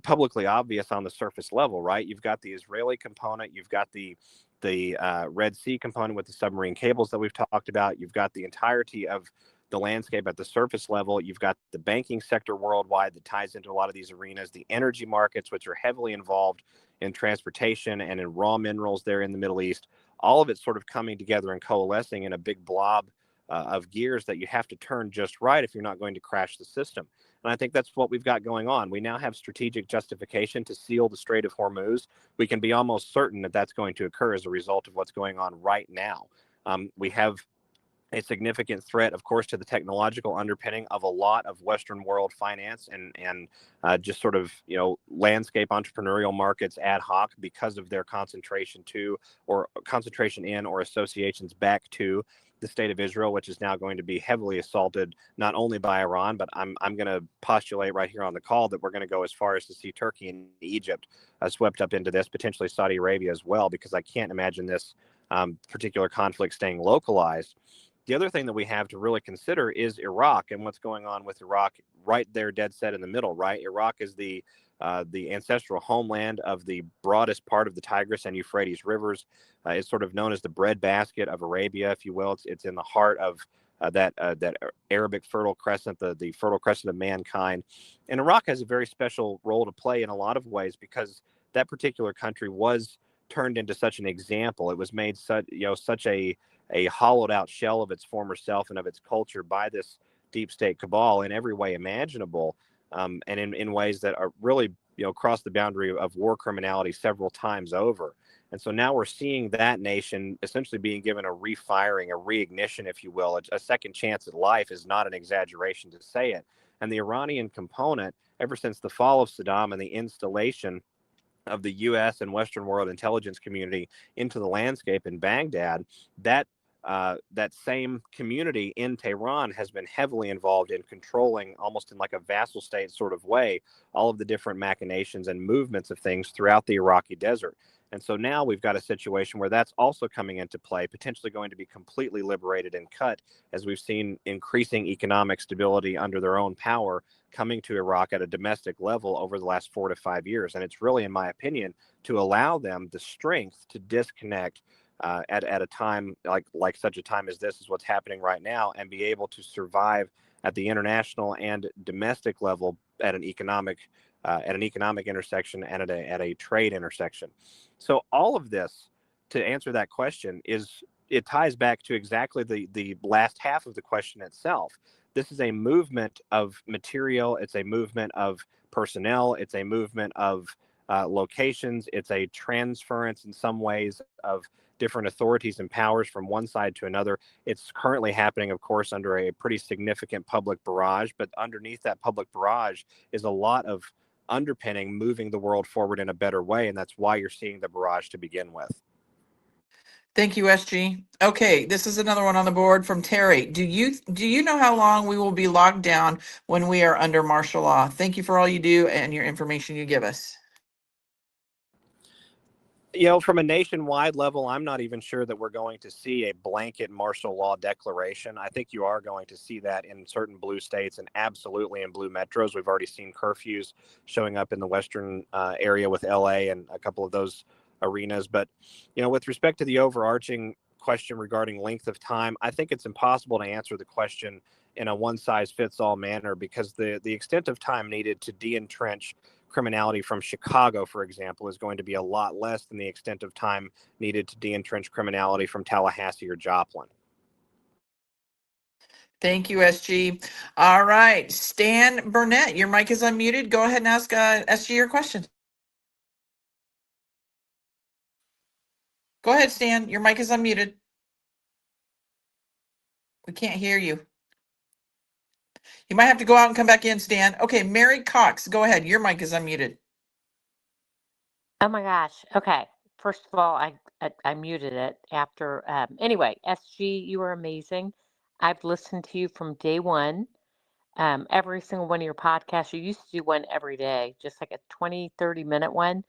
publicly obvious on the surface level, right? You've got the Israeli component, you've got the the Red Sea component with the submarine cables that we've talked about. You've got the entirety of the landscape at the surface level. You've got the banking sector worldwide that ties into a lot of these arenas, the energy markets, which are heavily involved in transportation and in raw minerals there in the Middle East. All of it sort of coming together and coalescing in a big blob of gears that you have to turn just right if you're not going to crash the system. And I think that's what we've got going on. We now have strategic justification to seal the Strait of Hormuz. We can be almost certain that that's going to occur as a result of what's going on right now. We have a significant threat, of course, to the technological underpinning of a lot of Western world finance and just sort of, landscape entrepreneurial markets ad hoc because of their concentration in or associations back to the state of Israel, which is now going to be heavily assaulted, not only by Iran, but I'm going to postulate right here on the call that we're going to go as far as to see Turkey and Egypt swept up into this, potentially Saudi Arabia as well, because I can't imagine this particular conflict staying localized. The other thing that we have to really consider is Iraq and what's going on with Iraq right there, dead set in the middle, right? Iraq is the ancestral homeland of the broadest part of the Tigris and Euphrates rivers. It's sort of known as the breadbasket of Arabia, if you will. It's in the heart of that Arabic Fertile Crescent, the Fertile Crescent of mankind. And Iraq has a very special role to play in a lot of ways because that particular country was turned into such an example. It was made such a hollowed out shell of its former self and of its culture by this deep state cabal in every way imaginable, and in ways that are really cross the boundary of war criminality several times over. And so now we're seeing that nation essentially being given a refiring, a reignition, if you will. A second chance at life is not an exaggeration to say it. And the Iranian component, ever since the fall of Saddam and the installation of the U.S. and Western world intelligence community into the landscape in Baghdad, that same community in Tehran has been heavily involved in controlling, almost in like a vassal state sort of way, all of the different machinations and movements of things throughout the Iraqi desert. And so now we've got a situation where that's also coming into play, potentially going to be completely liberated and cut, as we've seen increasing economic stability under their own power coming to Iraq at a domestic level over the last 4 to 5 years. And it's really, in my opinion, to allow them the strength to disconnect at a time like such a time as this is what's happening right now, and be able to survive at the international and domestic level at an economic intersection and at a trade intersection. So all of this, to answer that question, it ties back to exactly the last half of the question itself. This is a movement of material. It's a movement of personnel. It's a movement of locations. It's a transference in some ways of different authorities and powers from one side to another. It's currently happening, of course, under a pretty significant public barrage, but underneath that public barrage is a lot of underpinning moving the world forward in a better way, and that's why you're seeing the barrage to begin with. Thank you, SG. Okay, this is another one on the board from Terry. Do you know how long we will be locked down when we are under martial law? Thank you for all you do and your information you give us. From a nationwide level, I'm not even sure that we're going to see a blanket martial law declaration. I think you are going to see that in certain blue states and absolutely in blue metros. We've already seen curfews showing up in the western area with LA and a couple of those arenas. But, with respect to the overarching question regarding length of time, I think it's impossible to answer the question in a one-size-fits-all manner, because the extent of time needed to de-entrench criminality from Chicago, for example, is going to be a lot less than the extent of time needed to de-entrench criminality from Tallahassee or Joplin. Thank you, SG. All right, Stan Burnett, your mic is unmuted. Go ahead and ask SG your question. Go ahead, Stan. Your mic is unmuted. We can't hear you. You might have to go out and come back in, Stan. Okay, Mary Cox, go ahead. Your mic is unmuted. Oh my gosh. Okay. First of all, I muted it after. Anyway, SG, you are amazing. I've listened to you from day one. Every single one of your podcasts, you used to do one every day, just like a 20, 30-minute one.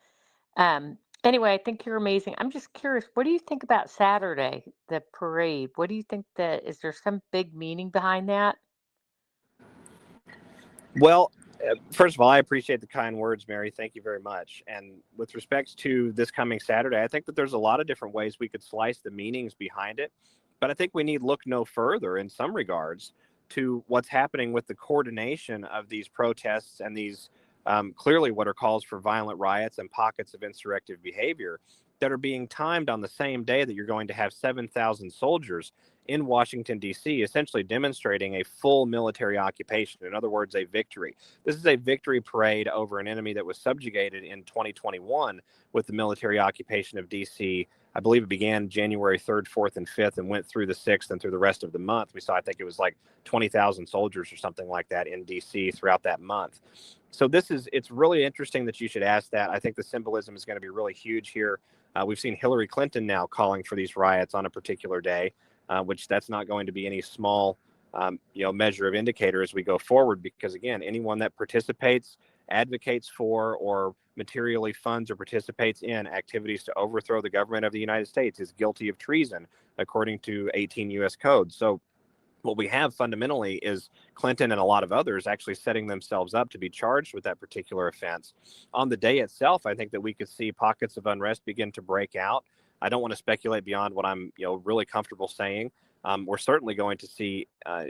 Anyway, I think you're amazing. I'm just curious, what do you think about Saturday, the parade? What do you think is there some big meaning behind that? Well, First of all, I appreciate the kind words, Mary. Thank you very much. And with respect to this coming Saturday, I think that there's a lot of different ways we could slice the meanings behind it. But I think we need look no further in some regards to what's happening with the coordination of these protests and these clearly what are calls for violent riots and pockets of insurrective behavior that are being timed on the same day that you're going to have 7,000 soldiers in Washington, D.C., essentially demonstrating a full military occupation. In other words, a victory. This is a victory parade over an enemy that was subjugated in 2021 with the military occupation of D.C. I believe it began January 3rd, 4th, and 5th and went through the 6th and through the rest of the month. We saw, I think it was like 20,000 soldiers or something like that in D.C. throughout that month. So it's really interesting that you should ask that. I think the symbolism is going to be really huge here. We've seen Hillary Clinton now calling for these riots on a particular day, which that's not going to be any small, measure of indicator as we go forward. Because again, anyone that participates, advocates for, or materially funds or participates in activities to overthrow the government of the United States is guilty of treason, according to 18 U.S. Code. So what we have fundamentally is Clinton and a lot of others actually setting themselves up to be charged with that particular offense. On the day itself, I think that we could see pockets of unrest begin to break out. I don't want to speculate beyond what I'm really comfortable saying. We're certainly going to see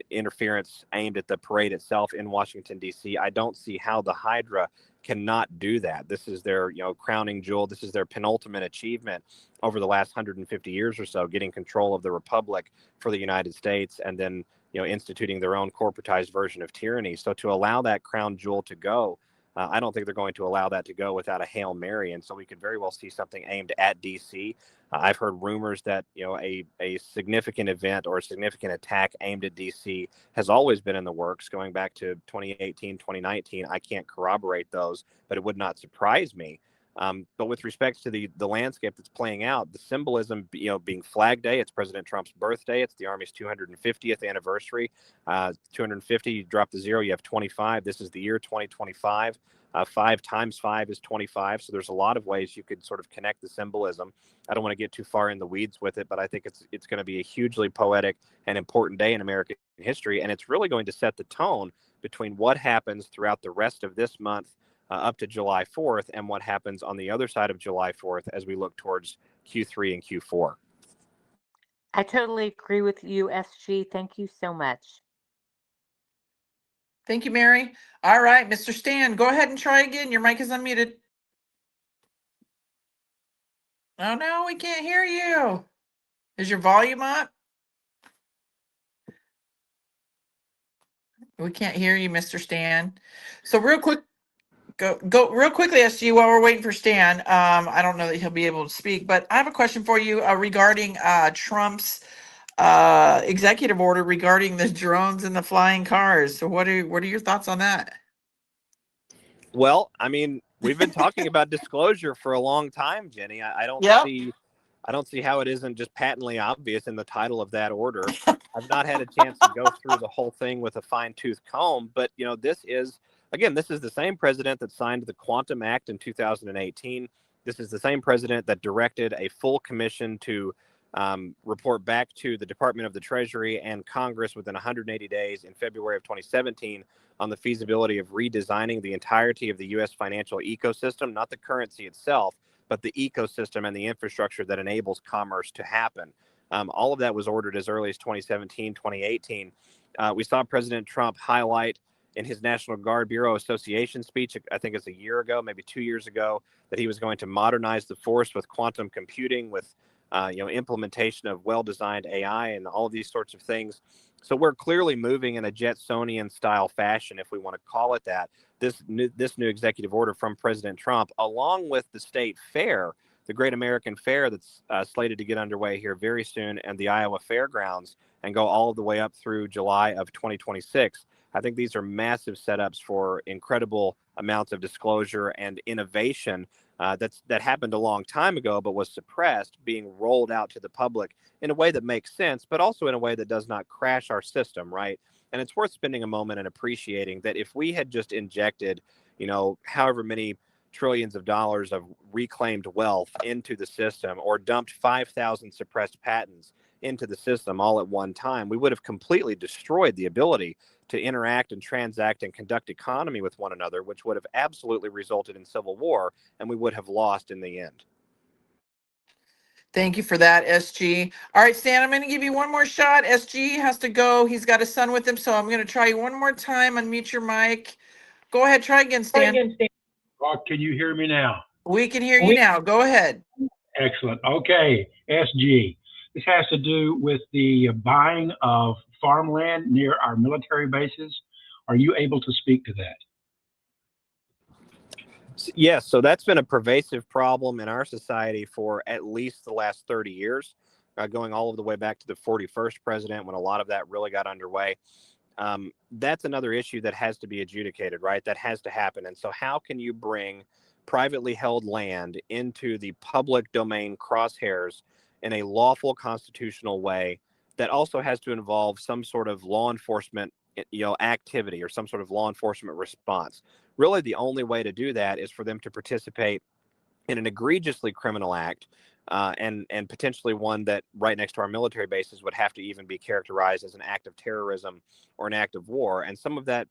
interference aimed at the parade itself in Washington, D.C. I don't see how the Hydra cannot do that. This is their crowning jewel. This is their penultimate achievement over the last 150 years or so, getting control of the republic for the United States and then instituting their own corporatized version of tyranny. So to allow that crown jewel to go, I don't think they're going to allow that to go without a Hail Mary. And so we could very well see something aimed at D.C. I've heard rumors that a significant event or a significant attack aimed at D.C. has always been in the works going back to 2018, 2019. I can't corroborate those, but it would not surprise me. But with respect to the landscape that's playing out, the symbolism, being Flag Day, it's President Trump's birthday, it's the Army's 250th anniversary. 250, you drop the zero, you have 25. This is the year 2025. 5 times 5 is 25. So there's a lot of ways you could sort of connect the symbolism. I don't want to get too far in the weeds with it, but I think it's going to be a hugely poetic and important day in American history. And it's really going to set the tone between what happens throughout the rest of this month up to July 4th and what happens on the other side of July 4th as we look towards Q3 and Q4. I totally agree with you, SG. Thank you so much. Thank you, Mary. All right, Mr. Stan, go ahead and try again. Your mic is unmuted. Oh, no, we can't hear you. Is your volume up? We can't hear you, Mr. Stan. So real quick, go real quickly, SG, while we're waiting for Stan. I don't know that he'll be able to speak, but I have a question for you regarding Trump's executive order regarding the drones and the flying cars. So what are your thoughts on that? Well, I mean, we've been talking about disclosure for a long time, Jenny. I don't see how it isn't just patently obvious in the title of that order. I've not had a chance to go through the whole thing with a fine-tooth comb, but this is the same president that signed the Quantum Act in 2018. This is the same president that directed a full commission to report back to the Department of the Treasury and Congress within 180 days in February of 2017 on the feasibility of redesigning the entirety of the U.S. financial ecosystem, not the currency itself, but the ecosystem and the infrastructure that enables commerce to happen. All of that was ordered as early as 2017, 2018. We saw President Trump highlight in his National Guard Bureau Association speech, I think it's a year ago, maybe 2 years ago, that he was going to modernize the force with quantum computing, with implementation of well-designed AI and all of these sorts of things. So we're clearly moving in a Jetsonian style fashion, if we want to call it that. This new executive order from President Trump, along with the state fair, the Great American Fair that's slated to get underway here very soon, and the Iowa Fairgrounds, and go all the way up through July of 2026. I think these are massive setups for incredible amounts of disclosure and innovation that happened a long time ago, but was suppressed, being rolled out to the public in a way that makes sense, but also in a way that does not crash our system, right? And it's worth spending a moment and appreciating that if we had just injected, however many trillions of dollars of reclaimed wealth into the system, or dumped 5,000 suppressed patents into the system all at one time, we would have completely destroyed the ability to interact and transact and conduct economy with one another, which would have absolutely resulted in civil war, and we would have lost in the end. Thank you for that, SG. All right, Stan, I'm going to give you one more shot. SG has to go. He's got his son with him, so I'm going to try you one more time. Unmute your mic. Go ahead, try again, Stan. Can you hear me now? We can hear you now. Go ahead. Excellent. Okay, SG. This has to do with the buying of farmland near our military bases. Are you able to speak to that? Yes, so that's been a pervasive problem in our society for at least the last 30 years, going all of the way back to the 41st president when a lot of that really got underway. That's another issue that has to be adjudicated, right? That has to happen. And so how can you bring privately held land into the public domain crosshairs in a lawful constitutional way that also has to involve some sort of law enforcement activity or some sort of law enforcement response? Really, the only way to do that is for them to participate in an egregiously criminal act, and potentially one that right next to our military bases would have to even be characterized as an act of terrorism or an act of war. And some of that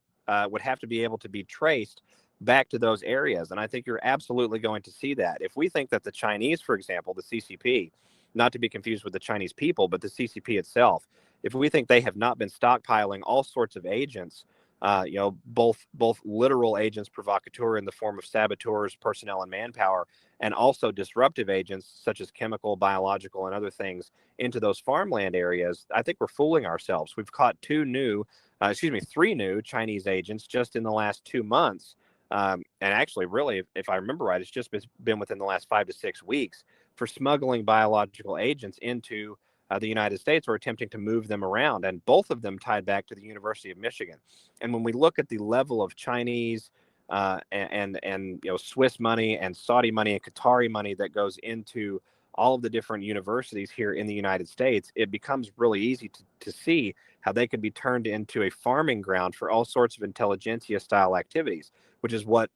would have to be able to be traced back to those areas. And I think you're absolutely going to see that. If we think that the Chinese, for example, the CCP, not to be confused with the Chinese people, but the CCP itself, if we think they have not been stockpiling all sorts of agents, both literal agents provocateur in the form of saboteurs, personnel, and manpower, and also disruptive agents such as chemical, biological, and other things into those farmland areas, I think we're fooling ourselves. We've caught three new Chinese agents just in the last 2 months. And actually, really, if I remember right, it's just been within the last 5 to 6 weeks for smuggling biological agents into the United States or attempting to move them around, and both of them tied back to the University of Michigan. And when we look at the level of Chinese and Swiss money and Saudi money and Qatari money that goes into all of the different universities here in the United States, it becomes really easy to see how they could be turned into a farming ground for all sorts of intelligentsia style activities, which is what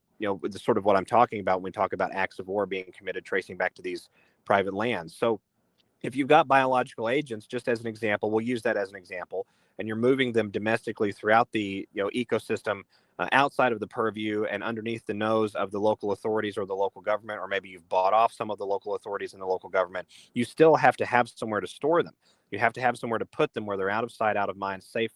sort of what I'm talking about when we talk about acts of war being committed tracing back to these private lands. So if you've got biological agents, just as an example, we'll use that as an example, and you're moving them domestically throughout the ecosystem outside of the purview and underneath the nose of the local authorities or the local government, or maybe you've bought off some of the local authorities and the local government, you still have to have somewhere to store them. You have to have somewhere to put them where they're out of sight, out of mind, safe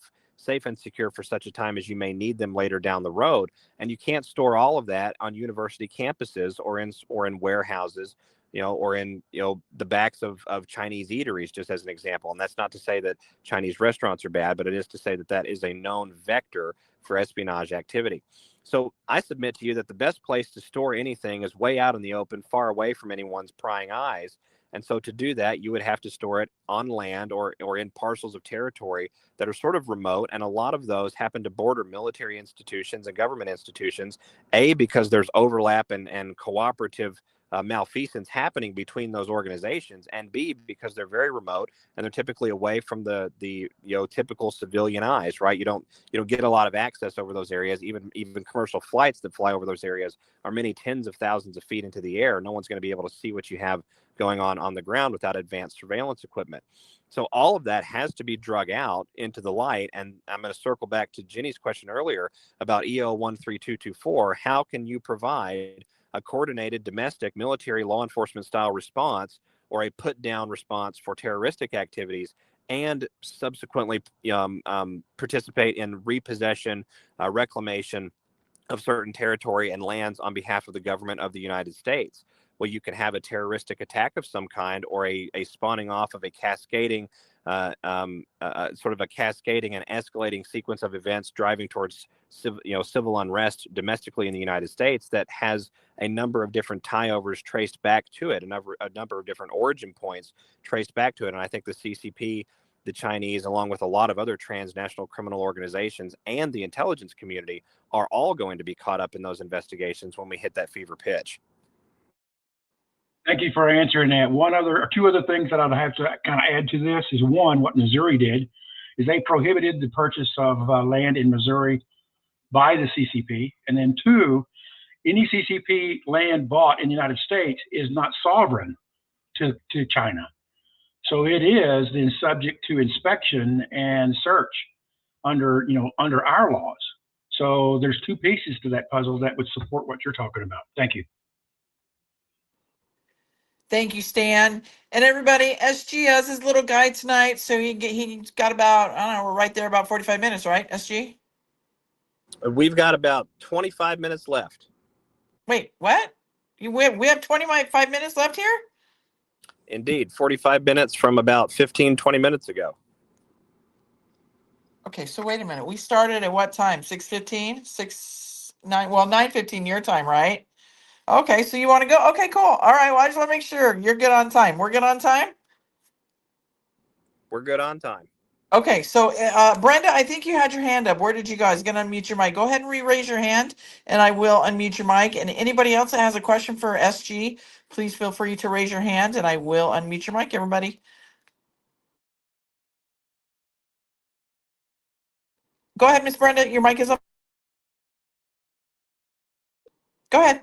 and secure for such a time as you may need them later down the road. And you can't store all of that on university campuses or in warehouses, or in the backs of Chinese eateries, just as an example. And that's not to say that Chinese restaurants are bad, but it is to say that that is a known vector for espionage activity. So I submit to you that the best place to store anything is way out in the open, far away from anyone's prying eyes. And so to do that, you would have to store it on land or in parcels of territory that are sort of remote. And a lot of those happen to border military institutions and government institutions, because there's overlap and cooperative malfeasance happening between those organizations, and B, because they're very remote and they're typically away from the typical civilian eyes, right? You don't get a lot of access over those areas. Even commercial flights that fly over those areas are many tens of thousands of feet into the air. No one's going to be able to see what you have going on the ground without advanced surveillance equipment. So all of that has to be drug out into the light. And I'm going to circle back to Jenny's question earlier about EO 13224. How can you provide a coordinated domestic military law enforcement style response or a put down response for terroristic activities and subsequently participate in repossession, reclamation of certain territory and lands on behalf of the government of the United States? Well, you can have a terroristic attack of some kind or a spawning off of a cascading sort of a cascading and escalating sequence of events driving towards civil unrest domestically in the United States that has a number of different tie-overs traced back to it, a number of different origin points traced back to it. And I think the CCP, the Chinese, along with a lot of other transnational criminal organizations and the intelligence community are all going to be caught up in those investigations when we hit that fever pitch. Thank you for answering that. Two other things that I'd have to kind of add to this is, one, what Missouri did is they prohibited the purchase of land in Missouri by the CCP. And then two, any CCP land bought in the United States is not sovereign to China. So it is then subject to inspection and search under our laws. So there's two pieces to that puzzle that would support what you're talking about. Thank you. Thank you, Stan. And everybody, SG has his little guide tonight, so he's got about, I don't know, we're right there about 45 minutes, right, SG? We've got about 25 minutes left. Wait, what? We have 25 minutes left here? Indeed, 45 minutes from about 15, 20 minutes ago. Okay, so wait a minute. We started at what time? 6:15? 9:15 your time, right? Okay, so you want to go? Okay, cool. All right, well, I just want to make sure you're good on time. We're good on time? We're good on time. Okay, so Brenda, I think you had your hand up. Where did you guys? Gonna unmute your mic. Go ahead and re-raise your hand, and I will unmute your mic. And anybody else that has a question for SG, please feel free to raise your hand, and I will unmute your mic, everybody. Go ahead, Miss Brenda. Your mic is up. Go ahead.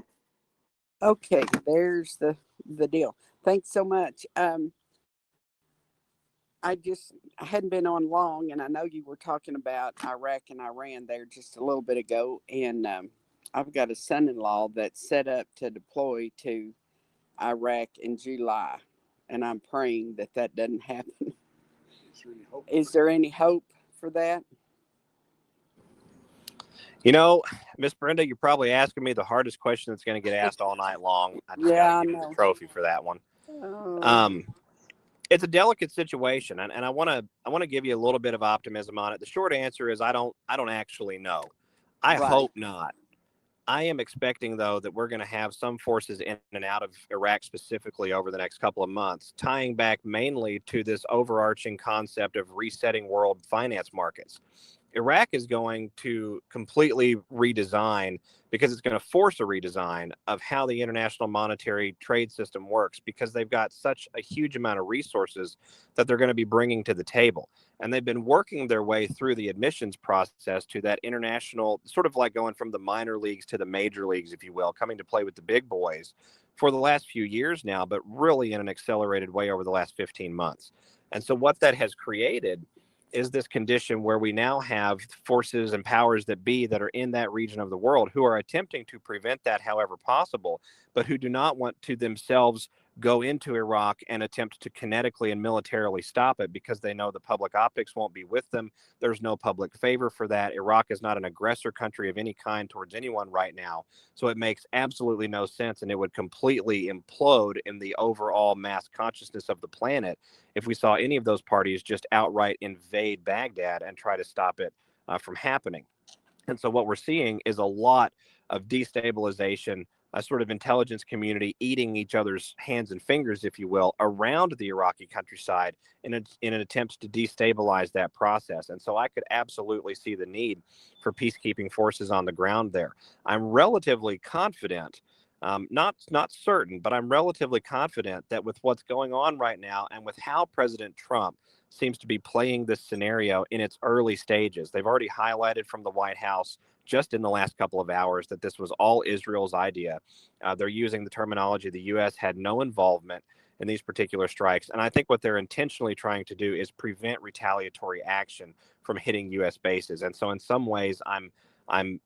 Okay, there's the deal. Thanks so much. I hadn't been on long, and I know you were talking about Iraq and Iran there just a little bit ago, and I've got a son-in-law that's set up to deploy to Iraq in July, and I'm praying that doesn't happen. Is there any hope for that? You know, Miss Brenda, you're probably asking me the hardest question that's going to get asked all night long. I just got to give you the trophy for that one. It's a delicate situation, and I want to give you a little bit of optimism on it. The short answer is I don't actually know. I hope not. I am expecting, though, that we're going to have some forces in and out of Iraq specifically over the next couple of months, tying back mainly to this overarching concept of resetting world finance markets. Iraq is going to completely redesign, because it's going to force a redesign of how the international monetary trade system works, because they've got such a huge amount of resources that they're going to be bringing to the table. And they've been working their way through the admissions process to that international, sort of like going from the minor leagues to the major leagues, if you will, coming to play with the big boys for the last few years now, but really in an accelerated way over the last 15 months. And so what that has created is this condition where we now have forces and powers that be that are in that region of the world who are attempting to prevent that however possible, but who do not want to themselves go into Iraq and attempt to kinetically and militarily stop it, because they know the public optics won't be with them. There's no public favor for that. Iraq is not an aggressor country of any kind towards anyone right now. So it makes absolutely no sense, and it would completely implode in the overall mass consciousness of the planet if we saw any of those parties just outright invade Baghdad and try to stop it from happening. And so what we're seeing is a lot of destabilization, a sort of intelligence community eating each other's hands and fingers, if you will, around the Iraqi countryside in an attempt to destabilize that process. And so I could absolutely see the need for peacekeeping forces on the ground there. I'm relatively confident, not certain, but I'm relatively confident that with what's going on right now and with how President Trump seems to be playing this scenario in its early stages, they've already highlighted from the White House just in the last couple of hours that this was all Israel's idea. They're using the terminology the U.S. had no involvement in these particular strikes. And I think what they're intentionally trying to do is prevent retaliatory action from hitting U.S. bases. And so in some ways, I'd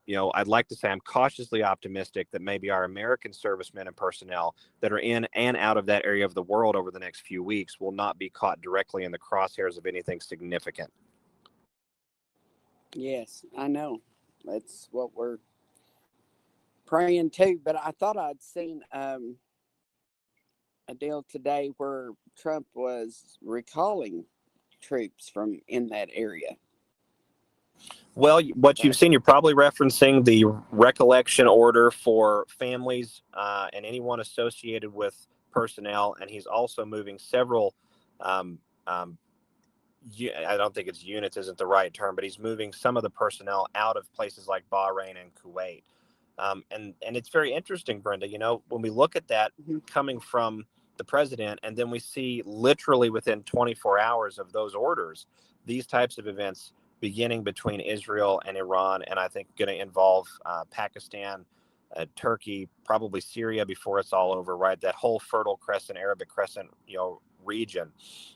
like to say I'm cautiously optimistic that maybe our American servicemen and personnel that are in and out of that area of the world over the next few weeks will not be caught directly in the crosshairs of anything significant. Yes, I know. That's what we're praying too. But I thought I'd seen a deal today where Trump was recalling troops from in that area. Well, what you've seen, you're probably referencing the recollection order for families and anyone associated with personnel. And he's also moving several, I don't think it's units isn't the right term, but he's moving some of the personnel out of places like Bahrain and Kuwait. And it's very interesting, Brenda, when we look at that coming from the president, and then we see literally within 24 hours of those orders, these types of events beginning between Israel and Iran, and I think going to involve Pakistan, Turkey, probably Syria before it's all over, right? That whole Fertile Crescent, Arabic Crescent, region.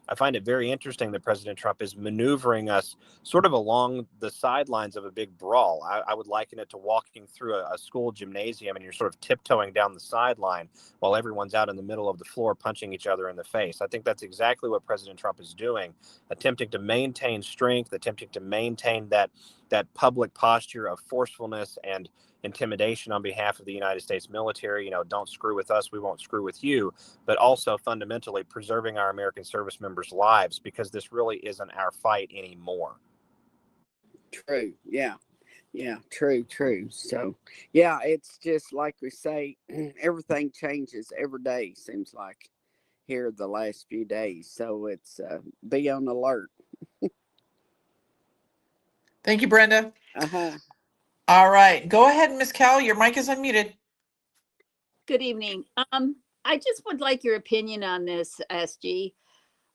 I find it very interesting that President Trump is maneuvering us sort of along the sidelines of a big brawl. I would liken it to walking through a school gymnasium and you're sort of tiptoeing down the sideline while everyone's out in the middle of the floor punching each other in the face. I think that's exactly what President Trump is doing, attempting to maintain strength, attempting to maintain that public posture of forcefulness and intimidation on behalf of the United States military. Don't screw with us, we won't screw with you, but also fundamentally preserving our American service members' lives, because this really isn't our fight anymore. True. Yeah. Yeah. True. So, yeah, it's just like we say, everything changes every day, seems like, here the last few days. So it's be on alert. Thank you, Brenda. Uh-huh. All right, go ahead, Miss Cal. Your mic is unmuted. Good evening. I just would like your opinion on this, SG.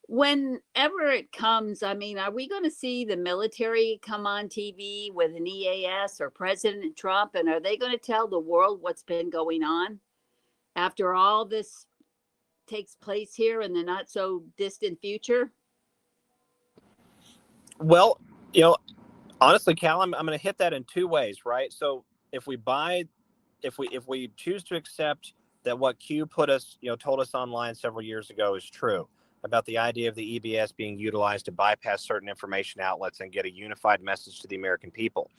Whenever it comes, I mean, are we going to see the military come on TV with an EAS or President Trump, and are they going to tell the world what's been going on after all this takes place here in the not so distant future? Well, honestly, Cal, I'm going to hit that in two ways, right? So if we choose to accept that what Q told us online several years ago is true about the idea of the EBS being utilized to bypass certain information outlets and get a unified message to the American people,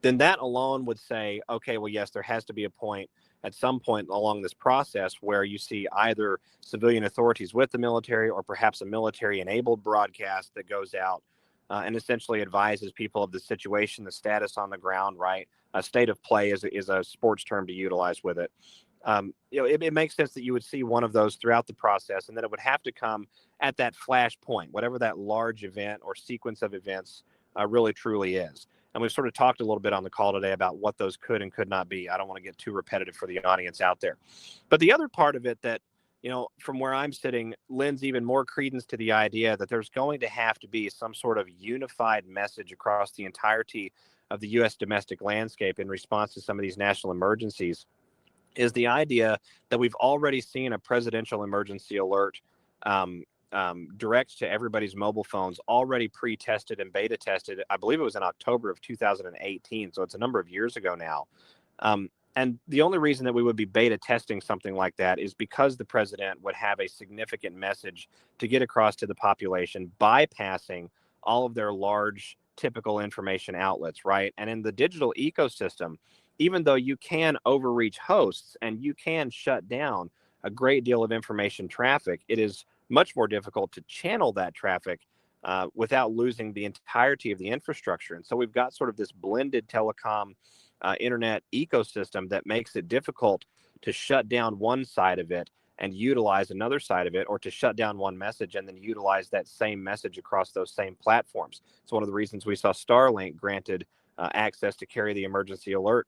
then that alone would say, okay, well, yes, there has to be a point at some point along this process where you see either civilian authorities with the military or perhaps a military-enabled broadcast that goes out and essentially advises people of the situation, the status on the ground, right? A state of play is a sports term to utilize with it. It makes sense that you would see one of those throughout the process, and that it would have to come at that flash point, whatever that large event or sequence of events really truly is. And we've sort of talked a little bit on the call today about what those could and could not be. I don't want to get too repetitive for the audience out there. But the other part of it that, from where I'm sitting, lends even more credence to the idea that there's going to have to be some sort of unified message across the entirety of the U.S. domestic landscape in response to some of these national emergencies, is the idea that we've already seen a presidential emergency alert direct to everybody's mobile phones, already pre-tested and beta tested. I believe it was in October of 2018, so it's a number of years ago now. And the only reason that we would be beta testing something like that is because the president would have a significant message to get across to the population, bypassing all of their large typical information outlets, right? And in the digital ecosystem, even though you can overreach hosts and you can shut down a great deal of information traffic, it is much more difficult to channel that traffic without losing the entirety of the infrastructure. And so we've got sort of this blended telecom internet ecosystem that makes it difficult to shut down one side of it and utilize another side of it, or to shut down one message and then utilize that same message across those same platforms. It's one of the reasons we saw Starlink granted access to carry the emergency alert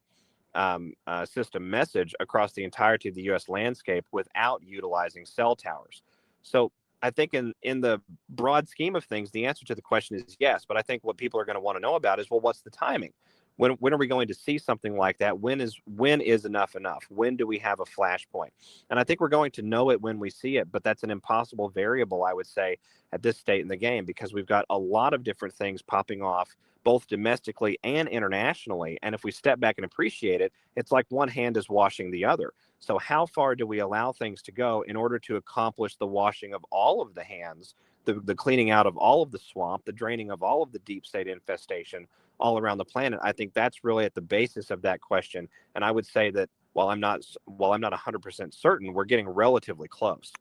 system message across the entirety of the U.S. landscape without utilizing cell towers. So I think in the broad scheme of things, the answer to the question is yes. But I think what people are going to want to know about is, well, what's the timing? When are we going to see something like that? When is enough enough? When do we have a flashpoint? And I think we're going to know it when we see it, but that's an impossible variable, I would say, at this state in the game, because we've got a lot of different things popping off, both domestically and internationally. And if we step back and appreciate it, it's like one hand is washing the other. So how far do we allow things to go in order to accomplish the washing of all of the hands, the cleaning out of all of the swamp, the draining of all of the deep state infestation all around the planet? I think that's really at the basis of that question. And I would say that while I'm not 100% certain, we're getting relatively close.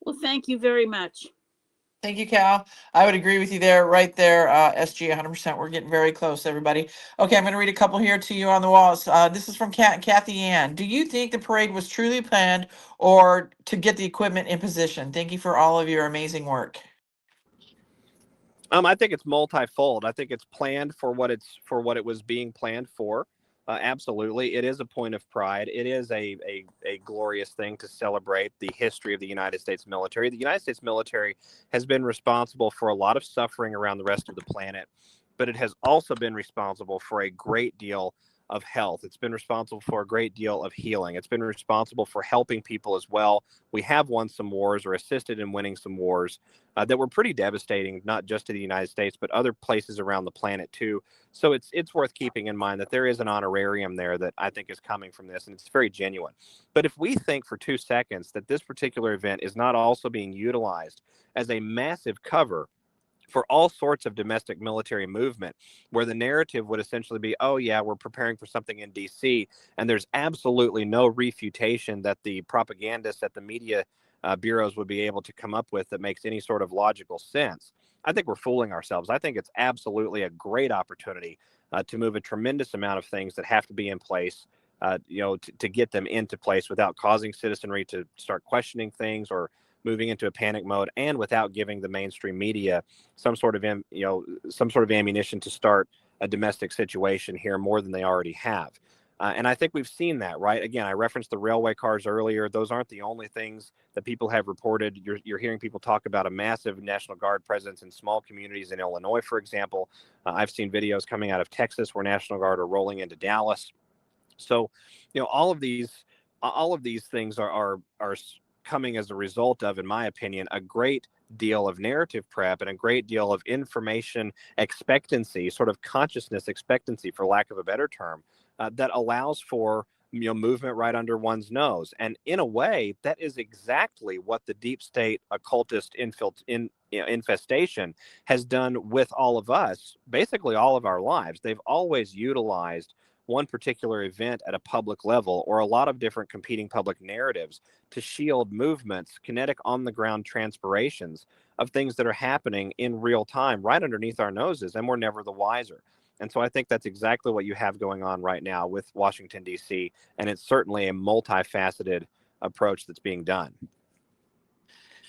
Well, thank you very much. Thank you, Cal. I would agree with you there, right there, SG, 100%. We're getting very close, everybody. Okay, I'm going to read a couple here to you on the walls. This is from Kathy Ann. Do you think the parade was truly planned or to get the equipment in position? Thank you for all of your amazing work. I think it's multifold. I think it's planned for what it was being planned for. Absolutely. It is a point of pride. It is a glorious thing to celebrate the history of the United States military. The United States military has been responsible for a lot of suffering around the rest of the planet, but it has also been responsible for a great deal of health. It's been responsible for a great deal of healing. It's been responsible for helping people as well. We have won some wars or assisted in winning some wars that were pretty devastating, not just to the United States, but other places around the planet too. So it's worth keeping in mind that there is an honorarium there that I think is coming from this, and it's very genuine. But if we think for 2 seconds that this particular event is not also being utilized as a massive cover for all sorts of domestic military movement, where the narrative would essentially be, oh, yeah, we're preparing for something in D.C., and there's absolutely no refutation that the propagandists at the media bureaus would be able to come up with that makes any sort of logical sense. I think we're fooling ourselves. I think it's absolutely a great opportunity to move a tremendous amount of things that have to be in place, to get them into place without causing citizenry to start questioning things or moving into a panic mode, and without giving the mainstream media some sort of ammunition to start a domestic situation here more than they already have. And I think we've seen that, right? Again, I referenced the railway cars earlier. Those aren't the only things that people have reported. You're hearing people talk about a massive National Guard presence in small communities in Illinois, for example. I've seen videos coming out of Texas where National Guard are rolling into Dallas. So, all of these things are coming as a result of, in my opinion, a great deal of narrative prep and a great deal of information expectancy, sort of consciousness expectancy, for lack of a better term, that allows for movement right under one's nose. And in a way, that is exactly what the deep state occultist infestation has done with all of us, basically all of our lives. They've always utilized one particular event at a public level, or a lot of different competing public narratives, to shield movements, kinetic on the ground transpirations of things that are happening in real time right underneath our noses, and we're never the wiser. And so I think that's exactly what you have going on right now with Washington, D.C., and it's certainly a multifaceted approach that's being done.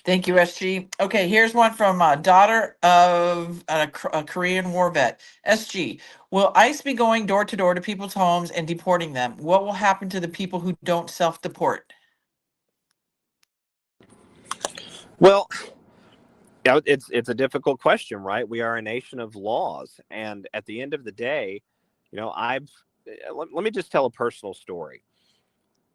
Thank you, SG. Okay, here's one from daughter of a Korean war vet. SG, will ICE be going door to door to people's homes and deporting them? What will happen to the people who don't self-deport? Well, it's a difficult question, right? We are a nation of laws, and at the end of the day, let me just tell a personal story.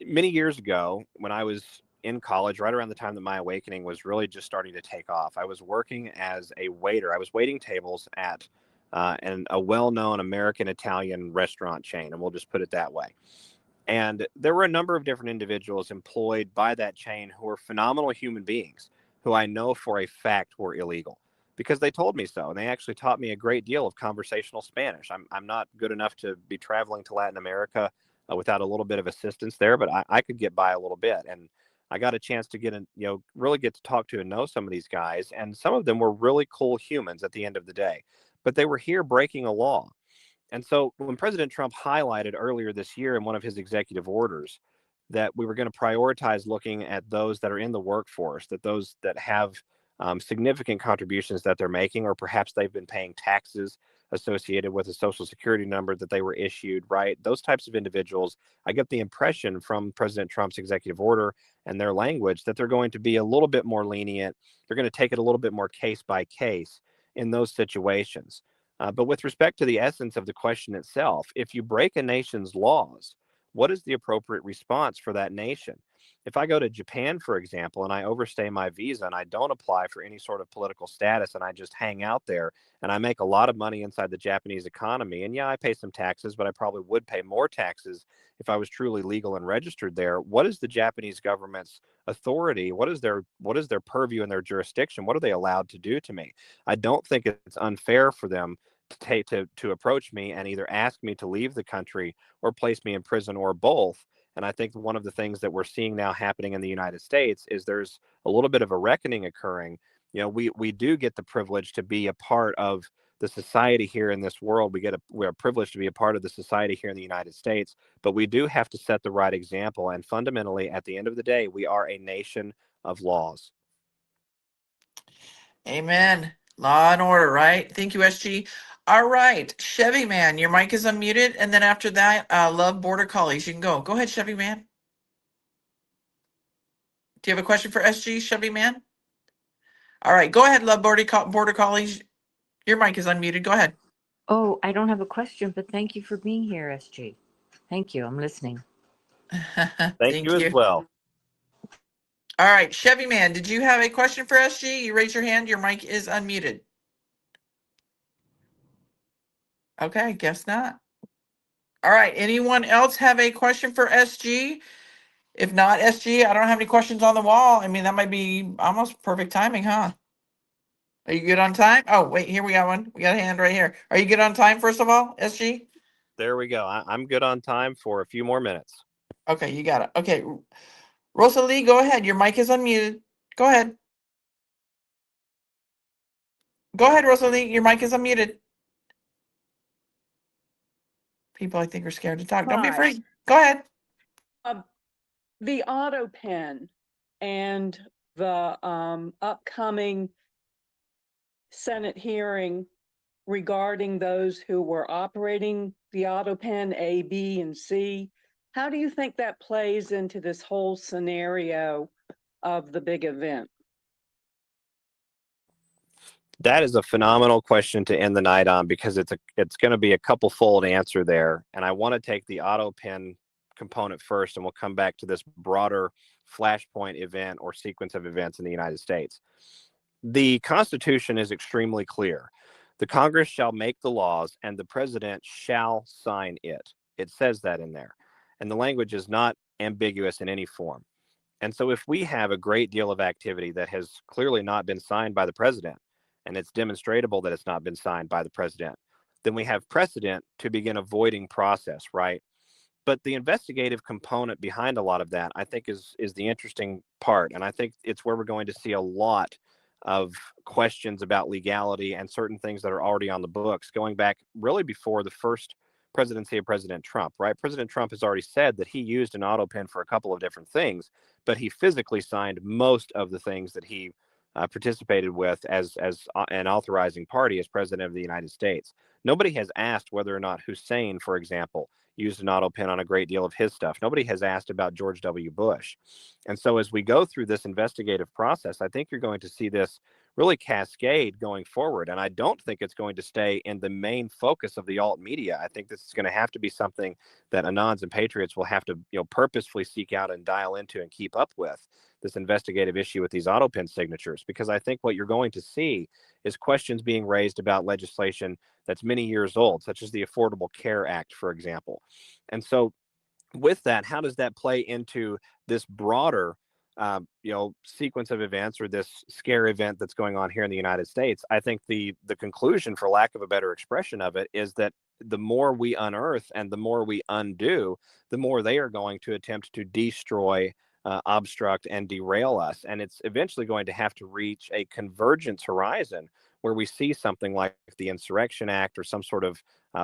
Many years ago, when I was in college, right around the time that my awakening was really just starting to take off, I was working as a waiter. I was waiting tables at a well-known American Italian restaurant chain, and we'll just put it that way. And there were a number of different individuals employed by that chain who were phenomenal human beings, who I know for a fact were illegal, because they told me so. And they actually taught me a great deal of conversational Spanish. I'm not good enough to be traveling to Latin America without a little bit of assistance there, but I could get by a little bit. And I got a chance to really get to talk to and know some of these guys. And some of them were really cool humans at the end of the day, but they were here breaking a law. And so when President Trump highlighted earlier this year in one of his executive orders that we were going to prioritize looking at those that are in the workforce, that those that have significant contributions that they're making, or perhaps they've been paying taxes associated with a social security number that they were issued, right? Those types of individuals, I get the impression from President Trump's executive order and their language that they're going to be a little bit more lenient. They're going to take it a little bit more case by case in those situations. But with respect to the essence of the question itself, if you break a nation's laws, what is the appropriate response for that nation? If I go to Japan, for example, and I overstay my visa and I don't apply for any sort of political status and I just hang out there and I make a lot of money inside the Japanese economy, and yeah, I pay some taxes, but I probably would pay more taxes if I was truly legal and registered there. What is the Japanese government's authority? What is their purview and their jurisdiction? What are they allowed to do to me? I don't think it's unfair for them to approach me and either ask me to leave the country or place me in prison, or both. And I think one of the things that we're seeing now happening in the United States is there's a little bit of a reckoning occurring. We do get the privilege to be a part of the society here in this world. We're privileged to be a part of the society here in the United States, but we do have to set the right example. And fundamentally, at the end of the day, we are a nation of laws. Amen. Law and order, right? Thank you, SG. All right, Chevy Man, your mic is unmuted. And then after that, Love Border Collies. You can go. Go ahead, Chevy Man. Do you have a question for SG, Chevy Man? All right, go ahead, Love Border Collies. Your mic is unmuted. Go ahead. Oh, I don't have a question, but thank you for being here, SG. Thank you. I'm listening. Thank you as well. All right, Chevy Man, did you have a question for SG? You raise your hand. Your mic is unmuted. Okay, guess not. All right, anyone else have a question for SG? If not, SG, I don't have any questions on the wall. I mean, that might be almost perfect timing, huh? Are you good on time? Oh, wait, here we got one. We got a hand right here. Are you good on time, first of all, SG? There we go. I'm good on time for a few more minutes. Okay, you got it. Okay, Rosalie, go ahead. Your mic is unmuted. Go ahead. Go ahead, Rosalie. Your mic is unmuted. People, I think, are scared to talk. Don't be Hi. afraid. Go ahead. The auto pen and the upcoming Senate hearing regarding those who were operating the auto pen A, B, and C. How do you think that plays into this whole scenario of the big event? That is a phenomenal question to end the night on, because it's going to be a couple fold answer there. And I want to take the auto pen component first, and we'll come back to this broader flashpoint event or sequence of events in the United States. The Constitution is extremely clear. The Congress shall make the laws and the president shall sign it. It says that in there. And the language is not ambiguous in any form. And so if we have a great deal of activity that has clearly not been signed by the president, and it's demonstrable that it's not been signed by the president, then we have precedent to begin avoiding process, right? But the investigative component behind a lot of that, I think, is the interesting part. And I think it's where we're going to see a lot of questions about legality and certain things that are already on the books, going back really before the first presidency of President Trump, right? President Trump has already said that he used an auto pen for a couple of different things, but he physically signed most of the things that he participated with as an authorizing party as president of the United States. Nobody has asked whether or not Hussein, for example, used an auto pen on a great deal of his stuff. Nobody has asked about George W. Bush. And so as we go through this investigative process, I think you're going to see this really cascade going forward. And I don't think it's going to stay in the main focus of the alt media. I think this is going to have to be something that Anons and Patriots will have to, purposefully seek out and dial into and keep up with, this investigative issue with these auto pen signatures, because I think what you're going to see is questions being raised about legislation that's many years old, such as the Affordable Care Act, for example. And so with that, how does that play into this broader sequence of events, or this scare event that's going on here in the United States? I think the conclusion, for lack of a better expression of it, is that the more we unearth and the more we undo, the more they are going to attempt to destroy, obstruct, and derail us. And it's eventually going to have to reach a convergence horizon where we see something like the Insurrection Act, or some sort of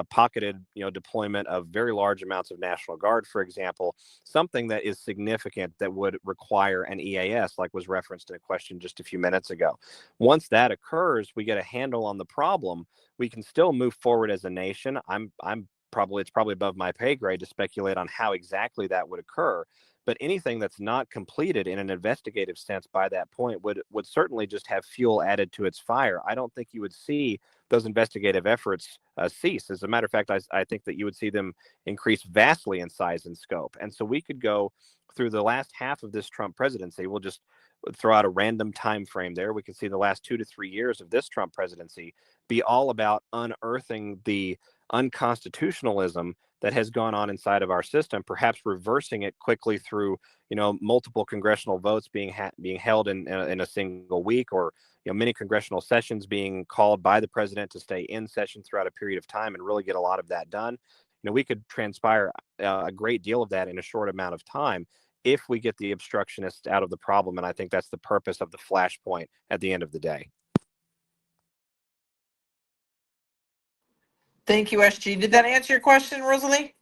pocketed, deployment of very large amounts of National Guard, for example, something that is significant that would require an EAS, like was referenced in a question just a few minutes ago. Once that occurs, we get a handle on the problem. We can still move forward as a nation. It's probably above my pay grade to speculate on how exactly that would occur. But anything that's not completed in an investigative sense by that point would certainly just have fuel added to its fire. I don't think you would see those investigative efforts cease. As a matter of fact, I think that you would see them increase vastly in size and scope. And so we could go through the last half of this Trump presidency. We'll just throw out a random time frame there. We can see the last 2 to 3 years of this Trump presidency be all about unearthing the unconstitutionalism that has gone on inside of our system, perhaps reversing it quickly through, multiple congressional votes being held in a single week, or many congressional sessions being called by the president to stay in session throughout a period of time and really get a lot of that done. We could transpire a great deal of that in a short amount of time if we get the obstructionists out of the problem. And I think that's the purpose of the flashpoint at the end of the day. Thank you, SG. Did that answer your question, Rosalie?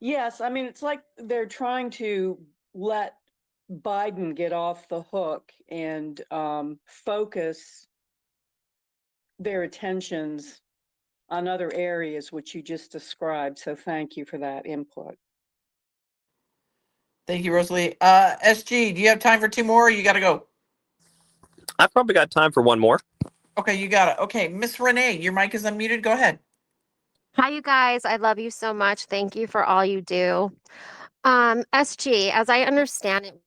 Yes, I mean, it's like they're trying to let Biden get off the hook and focus their attentions on other areas, which you just described. So thank you for that input. Thank you, Rosalie. SG, do you have time for 2 more, or you got to go? I've probably got time for one more. Okay, you got it. Okay, Miss Renee, your mic is unmuted. Go ahead. Hi, you guys. I love you so much. Thank you for all you do. SG, as I understand it,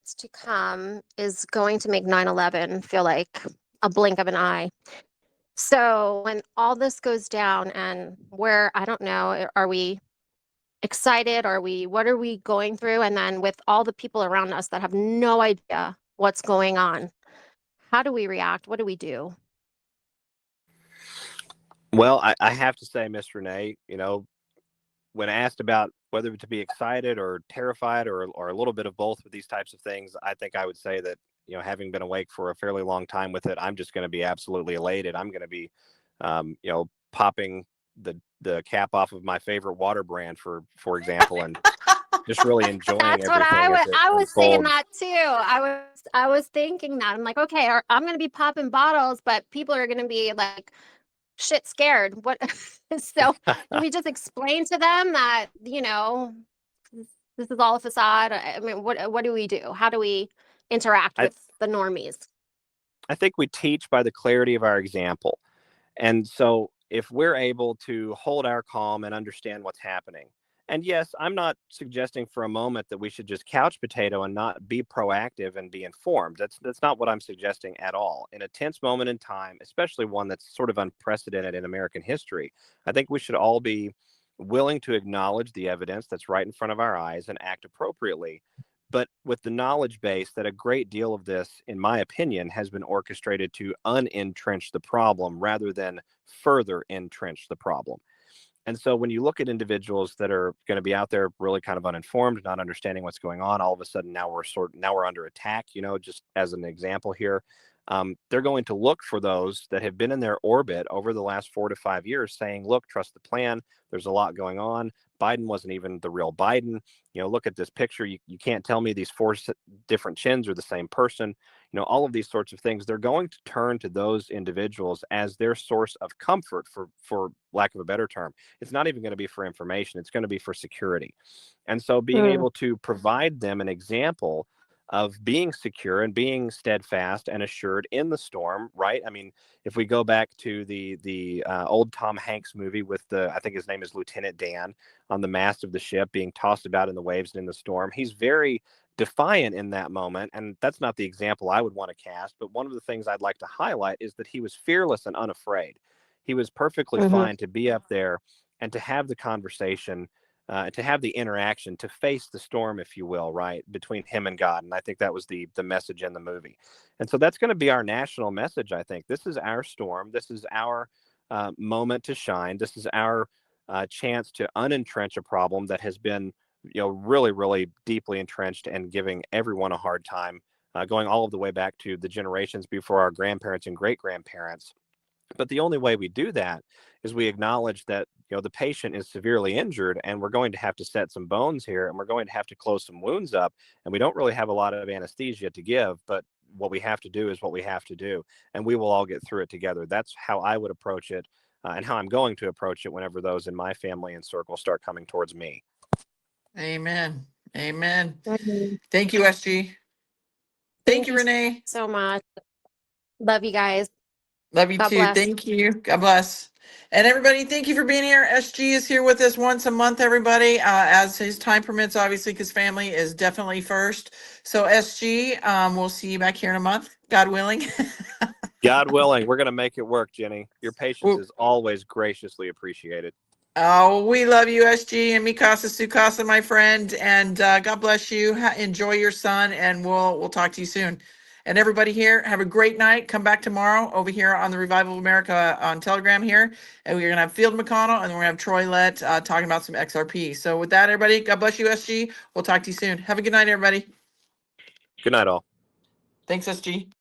what's to come is going to make 9/11 feel like a blink of an eye. So when all this goes down and where, I don't know, are we excited? What are we going through? And then with all the people around us that have no idea what's going on, how do we react? What do we do? Well, I have to say, Miss Renee, when asked about whether to be excited or terrified or a little bit of both with these types of things, I think I would say that, having been awake for a fairly long time with it, I'm just going to be absolutely elated. I'm going to be, popping the cap off of my favorite water brand, for example, and just really enjoying That's what everything as it I was saying unfolds. that too. I was thinking that. I'm like, okay, I'm gonna be popping bottles, but people are gonna be like shit scared. What so do we just explain to them that, this is all a facade? I mean, what do we do? How do we interact I with the normies? I think we teach by the clarity of our example. And so if we're able to hold our calm and understand what's happening, and yes, I'm not suggesting for a moment that we should just couch potato and not be proactive and be informed. That's not what I'm suggesting at all. In a tense moment in time, especially one that's sort of unprecedented in American history, I think we should all be willing to acknowledge the evidence that's right in front of our eyes and act appropriately, but with the knowledge base that a great deal of this, in my opinion, has been orchestrated to unentrench the problem rather than further entrench the problem. And so when you look at individuals that are going to be out there really kind of uninformed, not understanding what's going on, all of a sudden now we're under attack, just as an example here. They're going to look for those that have been in their orbit over the last 4 to 5 years saying, look, trust the plan. There's a lot going on. Biden wasn't even the real Biden. Look at this picture. You can't tell me these four different chins are the same person. All of these sorts of things. They're going to turn to those individuals as their source of comfort, for lack of a better term. It's not even going to be for information. It's going to be for security. And so being able to provide them an example of being secure and being steadfast and assured in the storm, right? I mean, if we go back to the old Tom Hanks movie with I think his name is Lieutenant Dan on the mast of the ship being tossed about in the waves and in the storm, he's very defiant in that moment. And that's not the example I would want to cast. But one of the things I'd like to highlight is that he was fearless and unafraid. He was perfectly fine to be up there and to have the conversation, to have the interaction, to face the storm, if you will, right, between him and God. And I think that was the message in the movie. And so that's going to be our national message, I think. This is our storm. This is our moment to shine. This is our chance to unentrench a problem that has been, really, really deeply entrenched and giving everyone a hard time, going all of the way back to the generations before our grandparents and great grandparents. But the only way we do that is we acknowledge that, the patient is severely injured and we're going to have to set some bones here and we're going to have to close some wounds up. And we don't really have a lot of anesthesia to give, but what we have to do is what we have to do. And we will all get through it together. That's how I would approach it, and how I'm going to approach it whenever those in my family and circle start coming towards me. Amen. Amen. Mhm. Thank you, SG. Thank you, You Renee. so much. Love you guys. Love you God too. bless. Thank you. God bless. And everybody, thank you for being here. SG is here with us once a month, everybody, as his time permits, obviously, because family is definitely first. So, SG, we'll see you back here in a month, God willing. God willing, we're going to make it work, Jenny. Your patience Well, is always graciously appreciated. oh, we love you, SG, and Mikasa Sukasa, my friend. And God bless you. Enjoy your son, and we'll talk to you soon. And everybody here, have a great night. Come back tomorrow over here on the Revival of America on Telegram here. And we're going to have Field McConnell and we're going to have Troy Lett talking about some XRP. So with that, everybody, God bless you, SG. We'll talk to you soon. Have a good night, everybody. Good night, all. Thanks, SG.